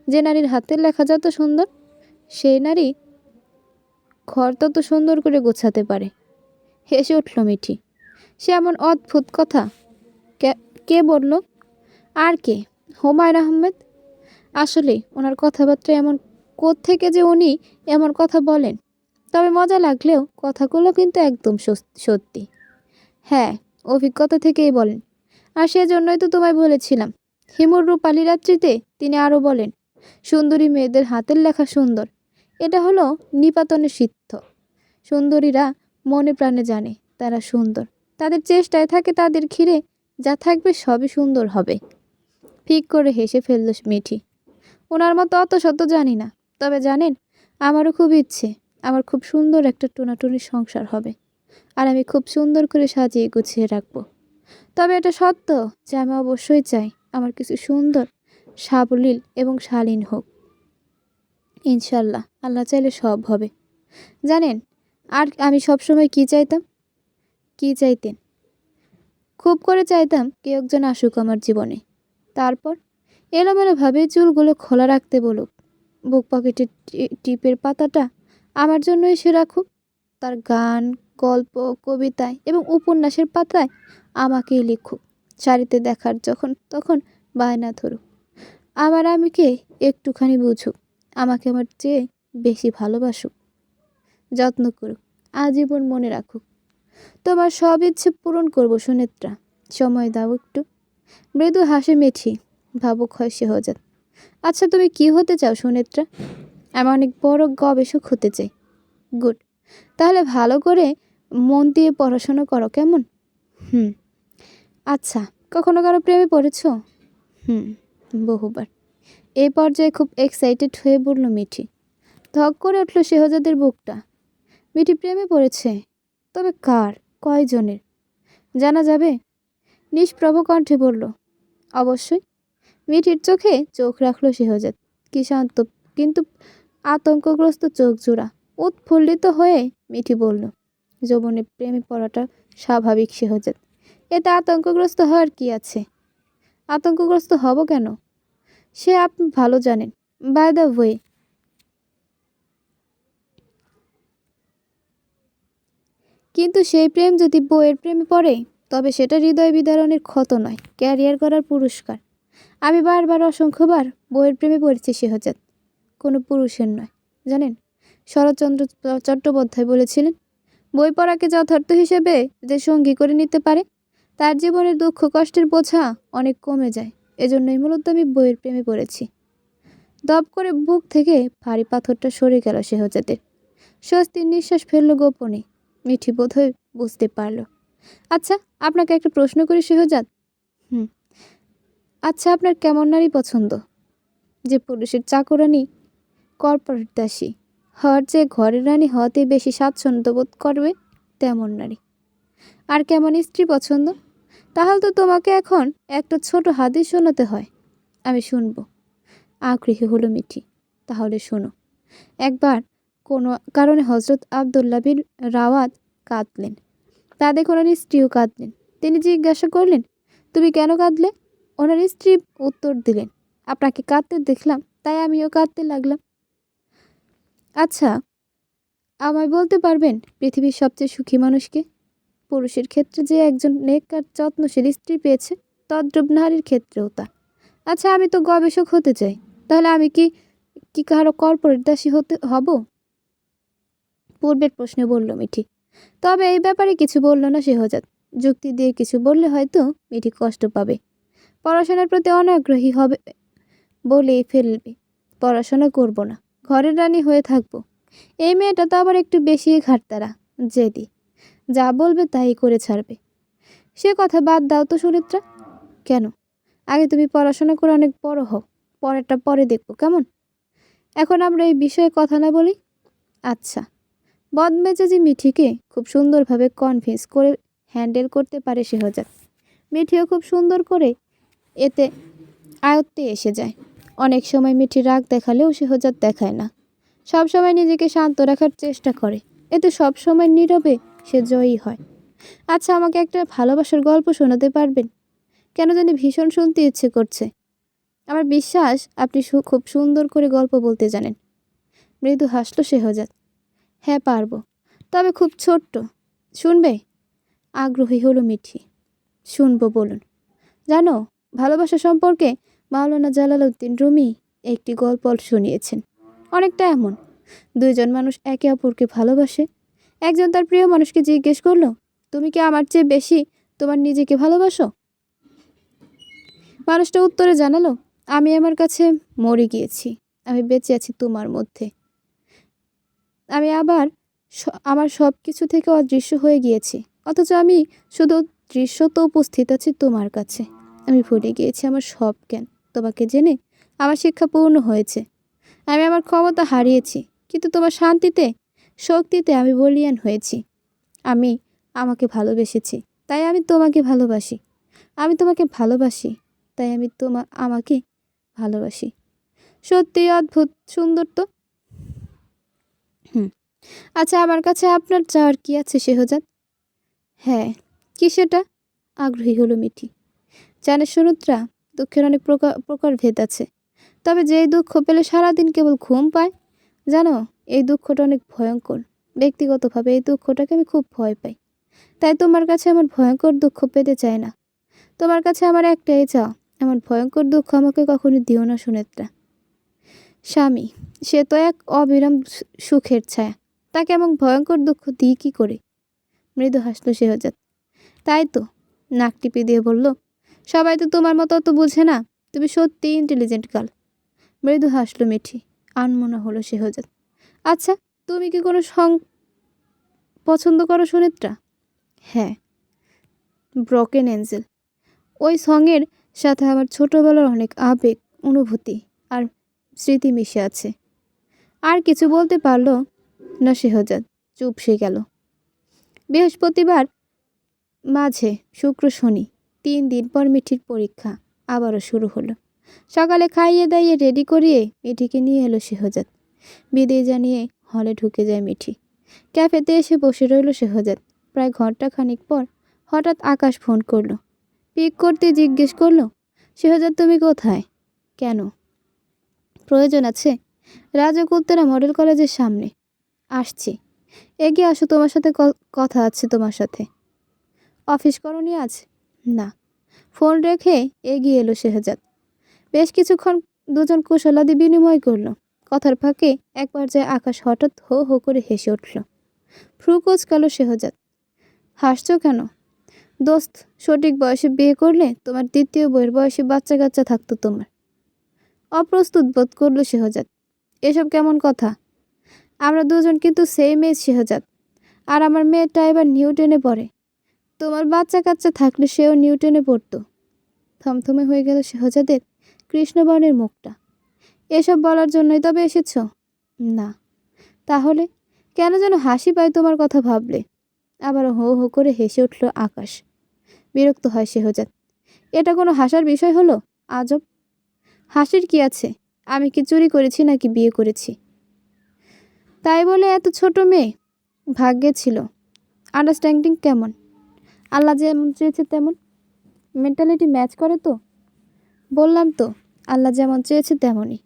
যে নারীর হাতের লেখা যত সুন্দর, সেই নারী ঘর তত সুন্দর করে গোছাতে পারে। হেসে উঠল মিঠি। সে এমন অদ্ভুত কথা! কে বলল? আর কে? হুমায়ুন আহমেদ। আসলে ওনার কথাবার্তা এমন, কোত্থেকে যে উনি এমন কথা বলেন। তবে মজা লাগলেও কথাগুলো কিন্তু একদম সত্যি। হ্যাঁ, অভিজ্ঞতা থেকেই বলেন। আর সেজন্যই তো তোমায় বলেছিলাম। হিমুর রূপালী রাত্রিতে তিনি আরও বলেন, সুন্দরী মেয়েদের হাতের লেখা সুন্দর। এটা হলো নিপাতনের সিদ্ধ। সুন্দরীরা মনে প্রাণে জানে তারা সুন্দর। তাদের চেষ্টায় থাকে তাদের ঘিরে যা থাকবে সবই সুন্দর হবে। ফিক করে হেসে ফেলল মিঠি। ওনার মতো অত শত জানি না, তবে জানেন, আমারও খুব ইচ্ছে আমার খুব সুন্দর একটা টোনাটুনির সংসার হবে, আর আমি খুব সুন্দর করে সাজিয়ে গুছিয়ে রাখবো। তবে এটা সত্য যে আমি অবশ্যই চাই আমার কিছু সুন্দর, সাবলীল এবং শালীন হোক। ইনশাল্লাহ, আল্লাহ চাইলে সব হবে। জানেন, আর আমি সবসময় কি চাইতাম? কি চাইতেন? খুব করে চাইতাম কেউ একজন আসুক আমার জীবনে। তারপর এলোমেলোভাবে চুলগুলো খোলা রাখতে বলুক, বুক পকেটের টিপের পাতাটা আমার জন্যই সে রাখুক, তার গান, গল্প, কবিতায় এবং উপন্যাসের পাতায় আমাকেই লিখুক, শাড়িতে দেখার যখন তখন বায়না ধরুক, আমার আমিকে একটুখানি বুঝুক, আমাকে আমার চেয়ে বেশি ভালোবাসুক, যত্ন করুক, আজীবন মনে রাখুক। তোমার সব ইচ্ছে পূরণ করব সুনেত্রা, সময় দাও একটু। মৃদু হাসে মিঠি, ভাবুক হয় শেহজাদ। আচ্ছা, তুমি কি হতে চাও সুনেত্রা? আমি অনেক বড় গবেষক হতে চাই। গুড, তাহলে ভালো করে মন দিয়ে পড়াশোনা করো, কেমন? হুম। আচ্ছা, কখনো কারো প্রেমে পড়েছো? হুম, বহুবার। এই পর্যায়ে খুব এক্সাইটেড হয়ে বলল মিঠি। ধক করে উঠল শেহজাদের বুকটা। মিঠি প্রেমে পড়েছে? তবে কার, কয়জনের জানা যাবে? নিষ্প্রভ কণ্ঠে বলল, অবশ্যই। মিঠির চোখে চোখ রাখল শেহজাদ। কি শান্ত কিন্তু আতঙ্কগ্রস্ত চোখ জোড়া। উৎফুল্লিত হয়ে মিঠি বলল, যৌবনে প্রেমে পড়াটা স্বাভাবিক শেহজাদ, এতে আতঙ্কগ্রস্ত হওয়ার কি আছে? আতঙ্কগ্রস্ত হব কেন? সে আপনি ভালো জানেন। বাই দ্য ওয়ে, কিন্তু সেই প্রেম যদি বইয়ের প্রেমে পড়ে, তবে সেটা হৃদয় বিদারণের ক্ষত নয়, ক্যারিয়ার করার পুরস্কার। আমি বারবার অসংখ্যবার বইয়ের প্রেমে পড়েছি শেহজাদ, কোনো পুরুষের নয়। জানেন, শরৎচন্দ্র চট্টোপাধ্যায় বলেছিলেন, বই পড়াকে যথার্থ হিসেবে যে সঙ্গী করে নিতে পারে, তার জীবনের দুঃখ কষ্টের বোঝা অনেক কমে যায়। এজন্যই মূলত আমি বইয়ের প্রেমে পড়েছি। দপ করে বুক থেকে ভারী পাথরটা সরে গেল শেহজাদের। স্বস্তির নিঃশ্বাস ফেলল গোপনে। মিঠি বোধহয় বুঝতে পারল। আচ্ছা, আপনাকে একটা প্রশ্ন করি শেহজাদ। হুম। আচ্ছা, আপনার কেমন নারী পছন্দ? যে পুরুষের চাকরানি, কর্পোরেট দাসী হওয়ার চেয়ে ঘরের রানী হওয়াতে বেশি স্বাচ্ছন্দ্য বোধ করবে, তেমন নারী। আর কেমন স্ত্রী পছন্দ? তাহলে তো তোমাকে এখন একটা ছোট হাদিস শোনাতে হয়। আমি শুনবো, আগ্রহী হলো মিঠি। তাহলে শোনো। একবার কোনো কারণে হজরত আবদুল্লাহ বিন রাওয়াত কাঁদলেন। তা দেখে ওনার স্ত্রীও কাঁদলেন। তিনি জিজ্ঞাসা করলেন, তুমি কেন কাঁদলে? ওনার স্ত্রী উত্তর দিলেন, আপনাকে কাঁদতে দেখলাম, তাই আমিও কাঁদতে লাগলাম। আচ্ছা, আমায় বলতে পারবেন পৃথিবীর সবচেয়ে সুখী মানুষকে? পুরুষের ক্ষেত্রে যে একজন নেক আর যত্নশীল স্ত্রী পেয়েছে, তদ্রূপ নারীর ক্ষেত্রেও তা। আচ্ছা, আমি তো গবেষক হতে চাই, তাহলে আমি কি কি কারো কর্পোরেট দাসী হব? পূর্বের প্রশ্নে বলল মিঠি। তবে এই ব্যাপারে কিছু বলল না শেহজাদ। যুক্তি দিয়ে কিছু বললে হয়তো মিঠি কষ্ট পাবে, পড়াশোনার প্রতি অনাগ্রহী হবে, বলেই ফেলবে, পড়াশোনা করব না, ঘরের রানী হয়ে থাকবো। এই মেয়েটা তো আবার একটু বেশি ঘাটতারা, জেদি, যা বলবে তাই করে ছাড়বে। সে কথা বাদ দাও তো সুনেত্রা। কেন? আগে তুমি পড়াশোনা করে অনেক বড় হও, পরেরটা পরে দেখবো, কেমন? এখন আমরা এই বিষয়ে কথা না বলি। আচ্ছা। বদমেজাজি মিঠিকে খুব সুন্দরভাবে কনভিন্স করে হ্যান্ডেল করতে পারে শেহজাদ। মিঠিও খুব সুন্দর করে এতে আয়ত্তে এসে যায়। অনেক সময় মিঠি রাগ দেখালেও শেহজাদ দেখায় না, সব সময় নিজেকে শান্ত রাখার চেষ্টা করে। এতে সব সময় নীরবে সে জয়ী হয়। আচ্ছা, আমাকে একটা ভালোবাসার গল্প শোনাতে পারবেন? কেন জানি ভীষণ শুনতে ইচ্ছে করছে। আমার বিশ্বাস আপনি খুব সুন্দর করে গল্প বলতে জানেন। মৃদু হাসল শেহজাদ। হ্যাঁ পারবো, তবে খুব ছোট্ট। শুনবে? আগ্রহী হলো মিঠি। শুনবো, বলুন। জানো, ভালোবাসা সম্পর্কে মাওলানা জালালউদ্দিন রুমি একটি গল্প শুনিয়েছেন। অনেকটা এমন, দুইজন মানুষ একে অপরকে ভালোবাসে। একজন তার প্রিয় মানুষকে জিজ্ঞেস করলো, তুমি কি আমার চেয়ে বেশি তোমার নিজেকে ভালোবাসো? মানুষটা উত্তরে জানালো, আমি আমার কাছে মরে গিয়েছি, আমি বেঁচে আছি তোমার মধ্যে। আমি আবার আমার সব কিছু থেকে অদৃশ্য হয়ে গিয়েছি, অথচ আমি শুধু দৃশ্যত উপস্থিত আছি তোমার কাছে। আমি ভুলে গিয়েছি আমার সব জ্ঞান। তোমাকে জেনে আমার শিক্ষা পূর্ণ হয়েছে। আমি আমার ক্ষমতা হারিয়েছি, কিন্তু তোমার শান্তিতে, শক্তিতে আমি বলীয়ান হয়েছি। আমি আমাকে ভালোবেসেছি, তাই আমি তোমাকে ভালোবাসি। আমি তোমাকে ভালোবাসি, তাই আমি আমাকে ভালোবাসি। সত্যি অদ্ভুত সুন্দর তো। আচ্ছা, আমার কাছে আপনার চাওয়ার কি আছে শেহজাদ? হ্যাঁ, কি সেটা? আগ্রহী হলো মিঠি। জানে সুমিত্রা, দুঃখের অনেক প্রকারভেদ আছে, তবে যেই দুঃখ পেলে সারাদিন কেবল ঘুম পায়, জানো, এই দুঃখটা অনেক ভয়ঙ্কর। ব্যক্তিগতভাবে এই দুঃখটাকে আমি খুব ভয় পাই। তাই তোমার কাছে আমার ভয়ঙ্কর দুঃখ পেতে চাই না। তোমার কাছে আমার একটাই চাও, এমন ভয়ঙ্কর দুঃখ আমাকে কখনো দিও না সুনেত্রা। স্বামী, সে তো এক অবিরাম সুখের ছায়া, তাকে এমন ভয়ঙ্কর দুঃখ দিই কি করে? মৃদু হাসল শেহজাদ। তাই তো, নাক টিপে দিয়ে বলল, সবাই তো তোমার মতো অত বুঝে না। তুমি সত্যি ইন্টেলিজেন্ট গার্ল। মৃদু হাসল মিঠি। আনমনা হলো শেহজাদ। আচ্ছা, তুমি কি কোনো সং পছন্দ করো সুনেত্রা? হ্যাঁ, ব্রকেন এঞ্জেল। ওই সঙের সাথে আমার ছোটবেলার অনেক আবেগ, অনুভূতি আর স্মৃতি মিশে আছে। আর কিছু বলতে পারল না শেহজাদ, চুপসে গেল। বৃহস্পতিবার মাঝে শুক্র শনি 3 দিন পর মিঠির পরীক্ষা আবারও শুরু হলো। সকালে খাইয়ে দাইয়ে রেডি করিয়ে মিঠিকে নিয়ে এলো শেহজাদ। বিদায় জানিয়ে হলে ঢুকে যায় মিঠি। ক্যাফেতে এসে বসে রইল শেহজাদ। প্রায় ঘন্টাখানিক পর হঠাৎ আকাশ ফোন করলো। পিক করতে জিজ্ঞেস করলো, শেহজাদ তুমি কোথায়? কেন? প্রয়োজন আছে? রাজক উত্তরা মডেল কলেজের সামনে। আসছি। এগিয়ে আসো, তোমার সাথে কথা আছে তোমার সাথে। অফিস করনি আজ? না। ফোন রেখে এগিয়ে এলো শেহজাদ। বেশ কিছুক্ষণ দুজন কুশলাদি বিনিময় করলো। কথার ফাঁকে এক পর্যায়ে আকাশ হঠাৎ হো হো করে হেসে উঠল। ফ্রু কোঁচকালো শেহজাদ। হাসছো কেন? দোস্ত, সঠিক বয়সে বিয়ে করলে তোমার দ্বিতীয় বইয়ের বয়সে বাচ্চা কাচ্চা থাকতো তোমার। অপ্রস্তুত বোধ করলো শেহজাদ। এসব কেমন কথা? আমরা দুজন কিন্তু সেম এজ শেহজাদ। আর আমার মেয়েটা এবার নিউটনে পড়ে। তোমার বাচ্চা কাচ্চা থাকলে সেও নিউটনে পড়তো। থমথমে হয়ে গেল শেহজাদের কৃষ্ণবর্ণের মুখটা। এসব বলার জন্যই তবে এসেছ? না। তাহলে কেন যেন হাসি পায় তোমার কথা ভাবলে। আবারও হো হো করে হেসে উঠল আকাশ। বিরক্ত হয় শেহজাদ। এটা কোনো হাসার বিষয় হলো? আজব। হাসির কি আছে? আমি কি চুরি করেছি নাকি বিয়ে করেছি? তাই বলে এত ছোট মেয়ে? ভাগ্যে ছিল। আন্ডারস্ট্যান্ডিং কেমন? আল্লাহ যেমন চেয়েছে তেমন। মেন্টালিটি ম্যাচ করে তো? বললাম তো, আল্লাহ যেমন চেয়েছে তেমনই।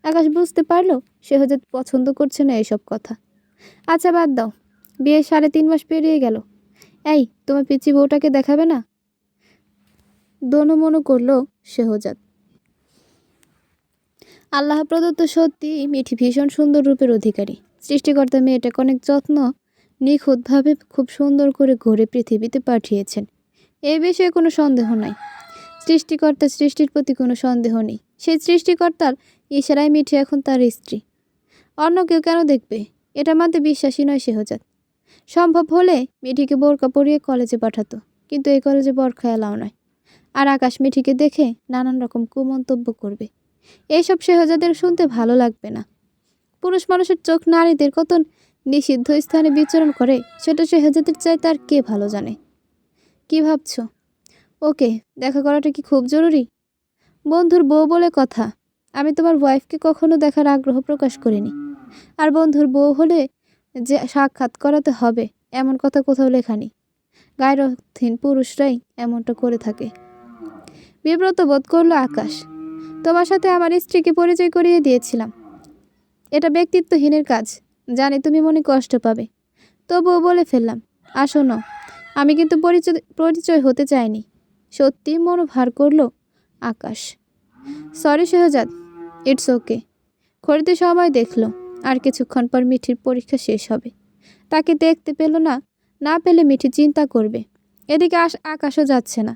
আকাশ বুঝতে পারলো শেহজাদ পছন্দ করছে না এসব কথা। আচ্ছা বাদ দাও, বিয়ে 3.5 মাস পেরিয়ে গেল। এই, তোমার পিচি বউটাকে দেখাবে না? দোনো-মোনো করল শেহজাদ। আল্লাহ প্রদত্ত সত্যি মিঠি ভীষণ সুন্দর রূপের অধিকারী। সৃষ্টিকর্তা মেয়েটাকে অনেক যত্ন নিখুঁতভাবে খুব সুন্দর করে গড়ে পৃথিবীতে পাঠিয়েছেন, এই বিষয়ে কোনো সন্দেহ নাই। সৃষ্টিকর্তার সৃষ্টির প্রতি কোনো সন্দেহ নেই। সেই সৃষ্টিকর্তার ইশারায় মিঠি এখন তার স্ত্রী। অন্য কেউ কেন দেখবে, এটা মানতে বিশ্বাসী নয় শেহজাদ। সম্ভব হলে মিঠিকে বোরকা পরিয়ে কলেজে পাঠাতো, কিন্তু এই কলেজে বোরকা এলাও নয়। আর আকাশ মিঠিকে দেখে নানান রকম কুমন্তব্য করবে। এইসব শেহজাদের শুনতে ভালো লাগবে না। পুরুষ মানুষের চোখ নারীদের কত নিষিদ্ধ স্থানে বিচরণ করে সেটা শেহজাদের চাই তার কে ভালো জানে। কি ভাবছো? ওকে, দেখা করাটা কি খুব জরুরি? বন্ধুর বউ বলে কথা। আমি তোমার ওয়াইফকে কখনো দেখার আগ্রহ প্রকাশ করিনি। আর বন্ধুর বউ হলে যে সাক্ষাৎ করাতে হবে এমন কথা কোথাও লেখা নেই। গায়রথহীন পুরুষরাই এমনটা করে থাকে। বিব্রত বোধ করলো আকাশ। তোমার সাথে আমার স্ত্রীকে পরিচয় করিয়ে দিয়েছিলাম। এটা ব্যক্তিত্বহীনের কাজ। জানি তুমি মনে কষ্ট পাবে, তবুও বলে ফেললাম। শোনো, আমি কিন্তু পরিচয় হতে চাইনি। সত্যি মন ভার করলো Akash. Sorry Shehzad, it's okay. ঘড়িতে সময় দেখলো আর কিছুক্ষণ পর মিঠির পরীক্ষা শেষ হবে। তাকে দেখতে পেল না, না পেলে মিঠি চিন্তা করবে। এদিকে আকাশও যাচ্ছে না।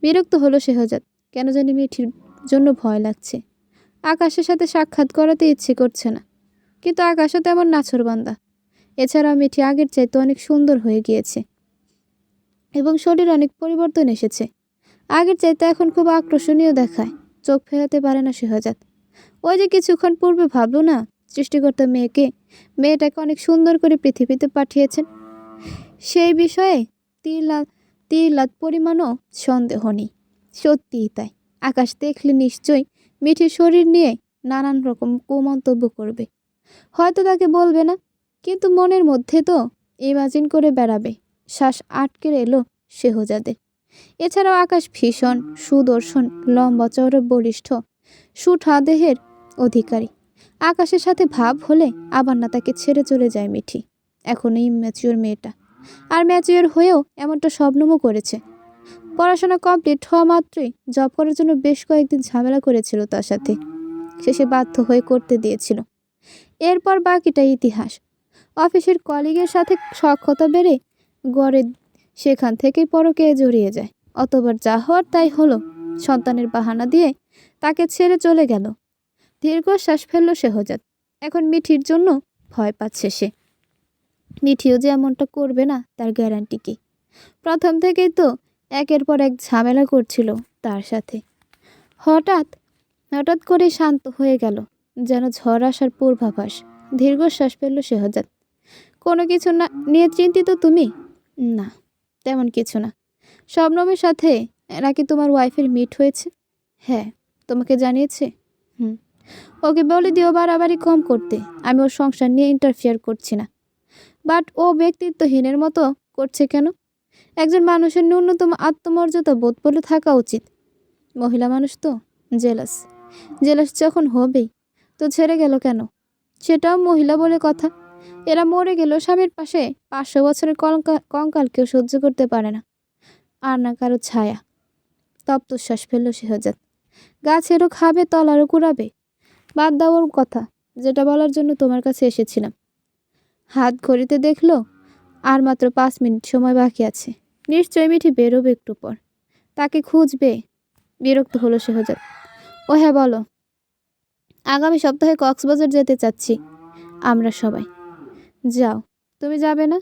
বিরক্ত হলো শেহজাদ। কেন জানি মিঠির জন্য ভয় লাগছে। আকাশের সাথে সাক্ষাৎ করাতে ইচ্ছে করছে না, কিন্তু আকাশও তেমন নাছোড়বান্দা। এছাড়াও মিঠি আগের চাইতে অনেক সুন্দর হয়ে গিয়েছে এবং শরীর অনেক পরিবর্তন এসেছে। আগের চাইতে এখন খুব আকর্ষণীয় দেখায়। চোখ ফেরাতে পারে না শেহজাদ। ওই যে কিছুক্ষণ পূর্বে ভাবলো না, সৃষ্টিকর্তা মেয়েটাকে অনেক সুন্দর করে পৃথিবীতে পাঠিয়েছেন। সেই বিষয়ে তিল পরিমাণও সন্দেহ নেই। সত্যিই তাই। আকাশ দেখলে নিশ্চয়ই মিঠির শরীর নিয়ে নানান রকম কুমন্তব্য করবে। হয়তো তাকে বলবে না, কিন্তু মনের মধ্যে তো ইমাজিন করে বেড়াবে। শ্বাস আটকে এলো শেহজাদের। এছাড়াও আকাশ ভীষণ সুদর্শন, লম্বা চওড়া, বলিষ্ঠ, সুঠা দেহের অধিকারী। আকাশের সাথে ভাব হলে আবার না তাকে ছেড়ে চলে যায় মিঠি। এখন এই ম্যাচিওর মেয়েটা, আর ম্যাচিওর হয়েও এমনটা স্বপ্নমও করেছে। পড়াশোনা কমপ্লিট হওয়া মাত্রই জব করার জন্য বেশ কয়েকদিন ঝামেলা করেছিল তার সাথে। শেষে বাধ্য হয়ে করতে দিয়েছিল। এরপর বাকিটা ইতিহাস। অফিসের কলিগের সাথে সখ্যতা বেড়ে গড়ে সেখান থেকেই পরকে জড়িয়ে যায়। অতবার যা হওয়ার তাই হলো। সন্তানের বাহানা দিয়ে তাকে ছেড়ে চলে গেল। দীর্ঘশ্বাস ফেলল শেহজাদ। এখন মিঠির জন্য ভয় পাচ্ছে সে। মিঠিও যে এমনটা করবে না তার গ্যারান্টি কি? প্রথম থেকেই তো একের পর এক ঝামেলা করছিল তার সাথে। হঠাৎ করে শান্ত হয়ে গেল, যেন ঝড় আসার পূর্বাভাস। দীর্ঘশ্বাস ফেলল শেহজাদ। কোনো কিছু না নিয়ে চিন্তিত তুমি? না, তেমন কিছু না। শবনমের সাথে নাকি তোমার ওয়াইফের মিট হয়েছে? হ্যাঁ। তোমাকে জানিয়েছে? ওকে বলে দিও বাড়াবাড়ি কম করতে। আমি ওর সংসার নিয়ে ইন্টারফিয়ার করছি না। বাট ও ব্যক্তিত্বহীনের মতো করছে কেন? একজন মানুষের ন্যূনতম আত্মমর্যাদা বোধ বলে থাকা উচিত। মহিলা মানুষ তো জেলাস যখন হবেই, তো ছেড়ে গেল কেন? সেটাও মহিলা বলে কথা। এরা মরে গেল স্বামীর পাশে 500 বছরের কঙ্কালকেও সহ্য করতে পারে না, আর না কারো ছায়া। তপ্তশ্বাস ফেলল শেহজাদ। গাছেরও খাবে, তলারও কুড়াবে। বাদ দাও ওর কথা। যেটা বলার জন্য তোমার কাছে এসেছিলাম। হাত ঘড়িতে দেখলো আর মাত্র 5 মিনিট সময় বাকি আছে। নিশ্চয়ই মিঠি বেরোবে একটু পর। তাকে খুঁজবে। বিরক্ত হলো শেহজাদ। ও হ্যাঁ, বলো। আগামী সপ্তাহে কক্সবাজার যেতে চাচ্ছি আমরা সবাই। যাও। তুমি যাবে না?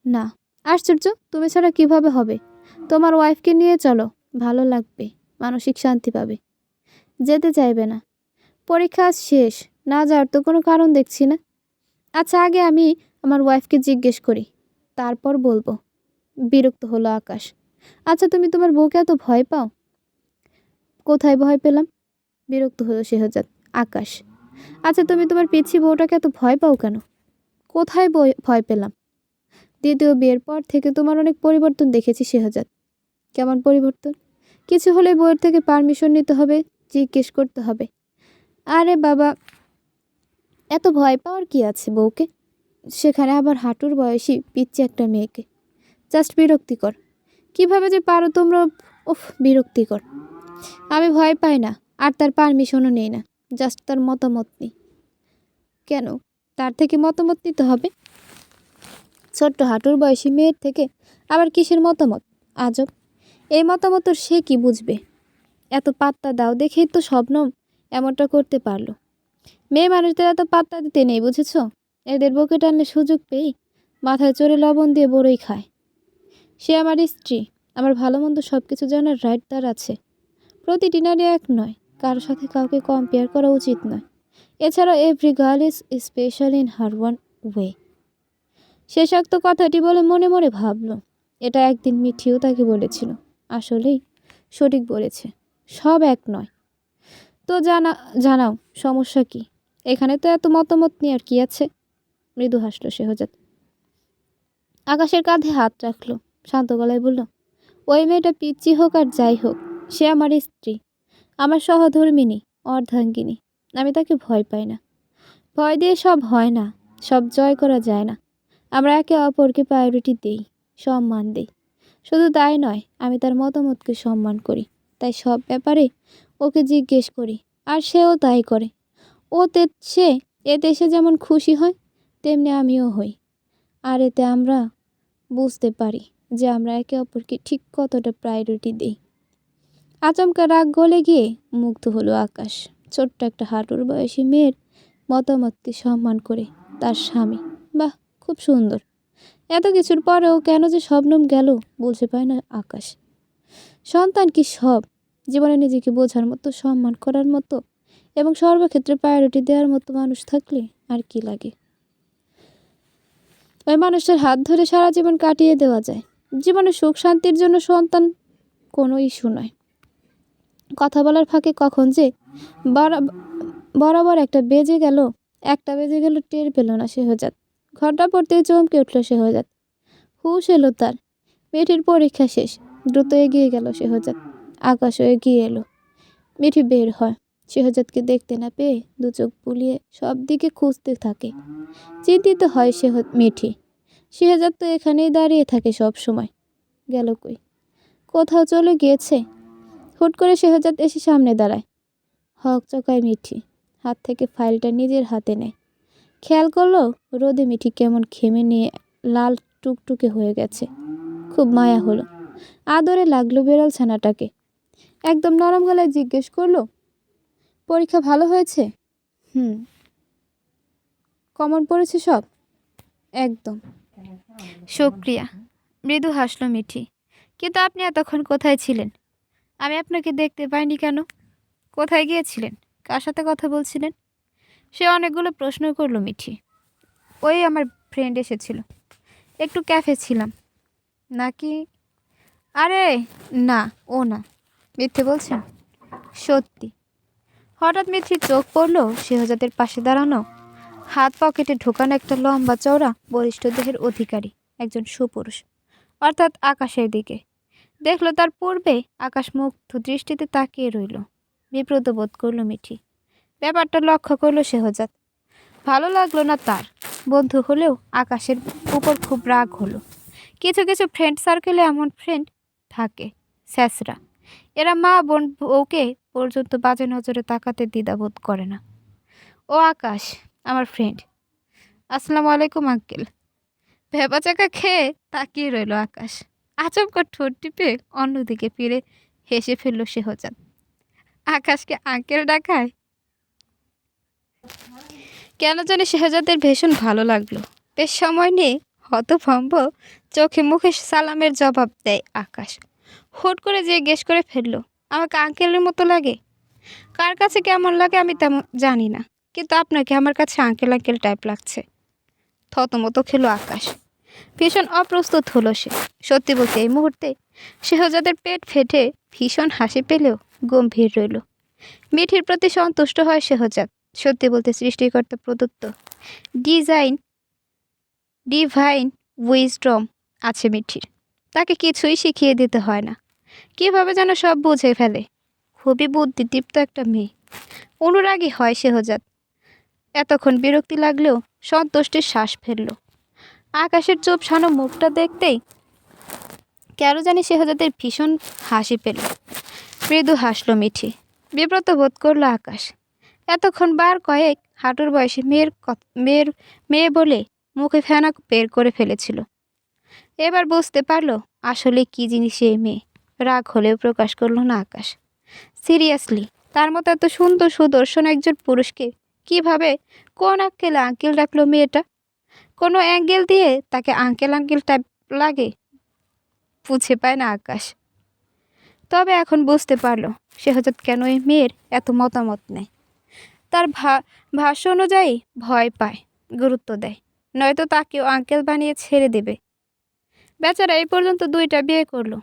না। আশ্চর্য, তুমি ছাড়া কিভাবে হবে? তোমার ওয়াইফকে নিয়ে চলো, ভালো লাগবে, মানসিক শান্তি পাবে। যেতে চাইবে না? পরীক্ষা শেষ, না যাওয়ার তো কোনো কারণ দেখছি না। আচ্ছা, আগে আমি আমার ওয়াইফকে জিজ্ঞেস করি, তারপর বলবো। বিরক্ত হলো আকাশ। আচ্ছা, তুমি তোমার বউকে এত ভয় পাও? কোথায় ভয় পেলাম? বিরক্ত হলো শেহজাদ। আকাশ, আচ্ছা তুমি তোমার পিচ্ছি বউটাকে এত ভয় পাও কেন? কোথায় ভয় পেলাম? দ্বিতীয় বিয়ের পর থেকে তোমার অনেক পরিবর্তন দেখেছি শেহজাদ। কেমন পরিবর্তন? কিছু হলে বউয়ের থেকে পারমিশন নিতে হবে, জিজ্ঞেস করতে হবে। আরে বাবা, এত ভয় পাওয়ার কি আছে বউকে? সেখানে আবার হাঁটুর বয়সী পিচ্ছি একটা মেয়েকে। জাস্ট বিরক্তিকর। কিভাবে যে পারো তোমরা! উফ, বিরক্তিকর। আমি ভয় পাই না, আর তার পারমিশনও নেই না। জাস্ট তার মতামত নিই। কেন তার থেকে মতামত নিতে হবে? ছোট্ট হাঁটুর বয়সী মেয়ের থেকে আবার কিসের মতামত? আজব। এই মতামত সে কি বুঝবে? এত পাত্তা দাও দেখেই তো শবনম এমনটা করতে পারলো। মেয়ে মানুষদের এত পাত্তা দিতে নেই, বুঝেছ? এদের বুকে টানলে সুযোগ পেয়েই মাথায় চড়ে লবণ দিয়ে বড়ই খায়। সে আমার স্ত্রী। আমার ভালো মন্দ সব কিছু জানার রাইট তার আছে। প্রতিটি নারী এক নয়, কারোর সাথে কাউকে কম্পেয়ার করা উচিত নয়। এছাড়াও every girl is special in her one way. শেষোক্ত কথাটি বলে মনে মনে ভাবল, এটা একদিন মিঠিও তাকে বলেছিল। আসলেই সঠিক বলেছে। সব এক নয়। তো জানাও সমস্যা কি? এখানে তো এত মতামত নেওয়ার কি আছে? মৃদু হাসল শেহজাদ। আকাশের কাঁধে হাত রাখলো, শান্ত গলায় বলল, ওই মেয়েটা পিচ্চি হোক আর যাই হোক, সে আমার স্ত্রী, আমার সহধর্মিণী, অর্ধাঙ্গিনী। আমি তাকে ভয় পাই না। ভয় দিয়ে সব হয় না, সব জয় করা যায় না। আমরা একে অপরকে প্রায়োরিটি দেই, সম্মান দেই। শুধু তাই নয়, আমি তার মতামতকে সম্মান করি, তাই সব ব্যাপারে ওকে জিজ্ঞেস করি, আর সেও তাই করে। সে এতে সে যেমন খুশি হয়, তেমনি আমিও হই। আর এতে আমরা বুঝতে পারি যে আমরা একে অপরকে ঠিক কতটা প্রায়োরিটি দিই। আচমকা রাগ গলে গিয়ে মুগ্ধ হলো আকাশ। ছোট্ট একটা হাঁটুর বয়সী মেয়ের মতামতকে সম্মান করে তার স্বামী। বাহ, খুব সুন্দর। এত কিছুর পরেও কেন যে শবনম গেল বলতে পারে না আকাশ। সন্তান কি সব? জীবনে নিজেকে বোঝার মতো, সম্মান করার মতো এবং সর্বক্ষেত্রে প্রায়োরিটি দেওয়ার মতো মানুষ থাকলে আর কি লাগে? ওই মানুষটার হাত ধরে সারা জীবন কাটিয়ে দেওয়া যায়। জীবনে সুখ শান্তির জন্য সন্তান কোনো ইস্যু নয়। কথা বলার ফাঁকে কখন যে বরাবর একটা বেজে গেল টের পেল না শেহজাদ। ঘন্টা পড়তে চমকে উঠল শেহজাদ। হুশ এলো তার। মেয়েটির পরীক্ষা শেষ। দ্রুত এগিয়ে গেল শেহজাদ। আকাশও এগিয়ে এলো। মেয়েটি বের হয়। শেহজাদকে দেখতে না পেয়ে দু চোখ বুলিয়ে সব দিকে খুঁজতে থাকে। চিন্তিত হয় মেয়েটি। শেহজাদ তো এখানেই দাঁড়িয়ে থাকে সব সময়। গেল কই? কোথাও চলে গিয়েছে? হুট করে শেহজাদ এসে সামনে দাঁড়ায়। হক চকায় মিঠি। হাত থেকে ফাইলটা নিজের হাতে নেয়। খেয়াল করলো রোদে মিঠি কেমন ঘেমে নিয়ে লাল টুকটুকে হয়ে গেছে। খুব মায়া হলো। আদরে লাগলো বেড়াল ছানাটাকে। একদম নরম গলায় জিজ্ঞেস করলো, পরীক্ষা ভালো হয়েছে? কমন পড়েছে সব? একদম। শুক্রিয়া। মৃদু হাসল মিঠি। কিন্তু আপনি এতক্ষণ কোথায় ছিলেন? আমি আপনাকে দেখতে পাইনি কেন? কোথায় গিয়েছিলেন? কার সাথে কথা বলছিলেন? সে অনেকগুলো প্রশ্ন করলো মিঠি। ওই আমার ফ্রেন্ড এসেছিল, একটু ক্যাফে ছিলাম। নাকি? আরে না, ও না। মিথ্যে বলছেন? সত্যি। হঠাৎ মিঠির চোখ পড়লো শেহজাদের পাশে দাঁড়ানো, হাত পকেটে ঢোকানো একটা লম্বা চওড়া বলিষ্ঠ দেহের অধিকারী একজন সুপুরুষ, অর্থাৎ আকাশের দিকে। দেখলো তার পূর্বে আকাশ মুগ্ধ দৃষ্টিতে তাকিয়ে রইল। বিব্রত বোধ করলো মিঠি। ব্যাপারটা লক্ষ্য করলো শেহজাদ। ভালো লাগলো না তার। বন্ধু হলেও আকাশের উপর খুব রাগ হলো। কিছু কিছু ফ্রেন্ড সার্কেলে এমন ফ্রেন্ড থাকে, স্যাসরা। এরা মা বোন বউকে পর্যন্ত বাজে নজরে তাকাতে দ্বিধাবোধ করে না। ও আকাশ, আমার ফ্রেন্ড। আসসালামু আলাইকুম আঙ্কেল। ভেবাচাকা খেয়ে তাকিয়ে রইল আকাশ। আচমকা ঠোঁট টিপে অন্যদিকে ফিরে হেসে ফেলল শেহজাদ। আকাশকে আঙ্কেল ডাকায় কেন জানি শেহজাদের ভীষণ ভালো লাগলো। বেশ সময় নিয়ে হতভম্ব চোখে মুখে সালামের জবাব দেয় আকাশ। হুট করে জিজ্ঞেস করে ফেললো, আমাকে আঙ্কেলের মতো লাগে? কার কাছে কেমন লাগে আমি তেমন জানি না, কিন্তু আপনাকে আমার কাছে আঙ্কেল আঙ্কেল টাইপ লাগছে। থতমত খেলো আকাশ। ভীষণ অপ্রস্তুত হলো সে। সত্যি বলতে এই মুহূর্তে শেহজাদের পেট ফেটে ভীষণ হাসি পেলেও গম্ভীর রইল। মিঠির প্রতি সন্তুষ্ট হয় শেহজাদ। সত্যি বলতে সৃষ্টিকর্তা প্রদত্ত ডিভাইন উইজডম আছে মিঠির। তাকে কিছুই শিখিয়ে দিতে হয় না, কিভাবে যেন সব বুঝে ফেলে। খুবই বুদ্ধিদীপ্ত একটা মেয়ে। অনুরাগী হয় শেহজাদ। এতক্ষণ বিরক্তি লাগলেও সন্তুষ্টির শ্বাস ফেলল। আকাশের চুপসানো মুখটা দেখতেই কেন জানি শেহজাদের ভীষণ হাসি পেল। মৃদু হাসল মিঠি। বিব্রত বোধ করল আকাশ। এতক্ষণ বার কয়েক হাঁটুর বয়সী মেয়ে বলে মুখে ফেনা বের করে ফেলেছিল। এবার বুঝতে পারল আসলে কি জিনিস এই মেয়ে। রাগ হলেও প্রকাশ করলো না আকাশ। সিরিয়াসলি, তার মতো এত সুন্দর সুদর্শন একজন পুরুষকে কিভাবে কোন আঙ্কেলে আঙ্কেল রাখলো মেয়েটা? কোনো অ্যাঙ্গেল দিয়ে তাকে আঙ্কেল আঙ্কেল টাইপ লাগে বুঝে পায় না আকাশ। তবে এখন বুঝতে পারলো শেহজাদ কেন এই মেয়ের এত মতামত নেয়। তার ভাষ্য অনুযায়ী ভয় পায়, গুরুত্ব দেয়, নয়তো তাকেও আঙ্কেল বানিয়ে ছেড়ে দেবে। বেচারা এই পর্যন্ত 2টা বিয়ে করলো,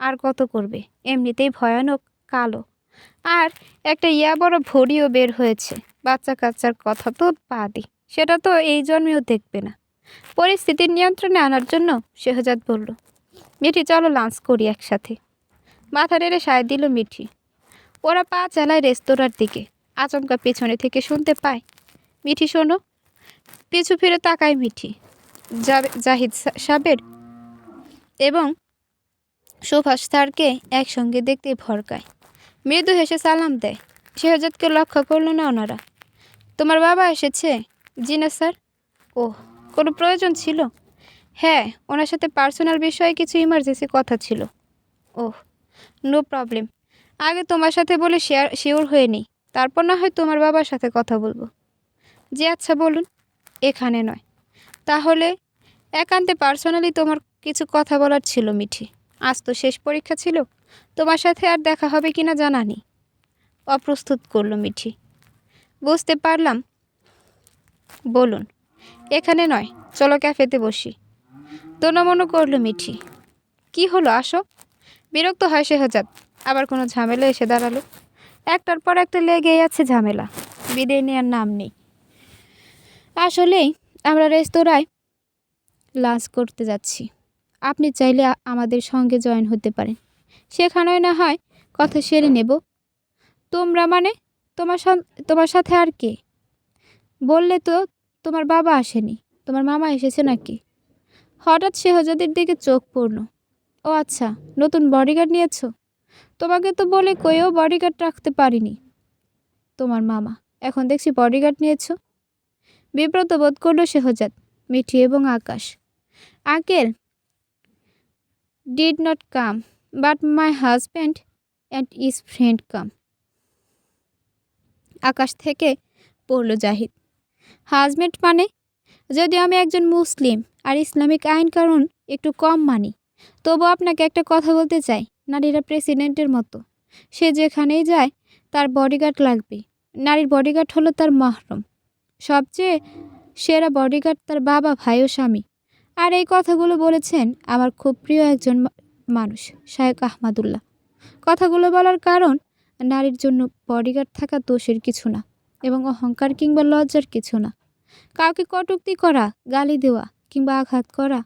আর কত করবে? এমনিতেই ভয়ানক, কালো আর একটা বড় ভরিও বের হয়েছে। বাচ্চা কাচ্চার কথা তো বাদই, সেটা তো এই জন্মেও দেখবে না। পরিস্থিতির নিয়ন্ত্রণে আনার জন্য শেহজাদ বলল, মিঠি চলো লাঞ্চ করি একসাথে। মাথা নেড়ে সায় দিল মিঠি। ওরা পা চালায় রেস্তোরাঁর দিকে। আচমকা পেছনে থেকে শুনতে পায়, মিঠি শোনো। পিছু ফিরে তাকায় মিঠি। জাহিদ সাবের এবং সুভাষ স্যারকে একসঙ্গে দেখতে ভরকায়। মৃদু হেসে সালাম দেয়। শেহজাদকে লক্ষ্য করল না ওনারা। তোমার বাবা এসেছে? জি না স্যার। ওহ, কোনো প্রয়োজন ছিল? হ্যাঁ, ওনার সাথে পার্সোনাল বিষয়ে কিছু ইমার্জেন্সি কথা ছিল। ওহ, নো প্রবলেম। আগে তোমার সাথে বলে শিওর হয়ে নিই, তারপর না হয় তোমার বাবার সাথে কথা বলবো। জি আচ্ছা বলুন। এখানে নয়। তাহলে? একান্তে পার্সোনালি তোমার কিছু কথা বলার ছিল মিঠি। আজ তো শেষ পরীক্ষা ছিল, তোমার সাথে আর দেখা হবে কিনা জানা নেই। অপ্রস্তুত করলো মিঠি। বুঝতে পারলাম, বলুন। এখানে নয়, চলো ক্যাফেতে বসি। দোনামনো করলো মিঠি। কি হলো, আসো। বিরক্ত হয় শেহজাদ। আবার কোনো ঝামেলা এসে দাঁড়ালো। একটার পর একটা লেগেই আছে ঝামেলা, বিদায় নেওয়ার নাম নেই। আসলেই আমরা রেস্তোরাঁয় লাঞ্চ করতে যাচ্ছি। আপনি চাইলে আমাদের সঙ্গে জয়েন হতে পারেন। সেখানেও না হয় কথা সেরে নেব। তোমরা মানে? তোমার সাথে আর কে? বললে তো তোমার বাবা আসেনি, তোমার মামা এসেছে নাকি? হঠাৎ শেহজাদের দিকে চোখ পড়ল। ও আচ্ছা, নতুন বডিগার্ড নিয়েছো? তোমাকে তো বলে কয়েও বডিগার্ড রাখতে পারিনি। তোমার মামা, এখন দেখছি বডিগার্ড নিয়েছো। বিব্রত বোধ করলো শেহজাদ। মিঠি এবং Akash. Uncle did not come, but my husband and is friend come. আকাশ থেকে পড়ল জাহিদ। হাজব্যান্ড মানে? যদি আমি একজন মুসলিম আর ইসলামিক আইন কানুন একটু কম মানি, তবু আপনাকে একটা কথা বলতে চাই। নারীরা প্রেসিডেন্টের মতো, সে যেখানেই যায় তার বডিগার্ড লাগবে। নারীর বডিগার্ড হলো তার মাহরম। সবচেয়ে সেরা বডিগার্ড তার বাবা, ভাই ও স্বামী। আর এই কথাগুলো বলেছেন আমার খুব প্রিয় একজন মানুষ, শায়েখ আহমদুল্লাহ। কথাগুলো বলার কারণ, নারীর জন্য বডিগার্ড থাকা দোষের কিছু না এবং অহংকার কিংবা লজ্জার কিছু না। কাউকে কটূক্তি করা, গালি দেওয়া কিংবা আঘাত করা,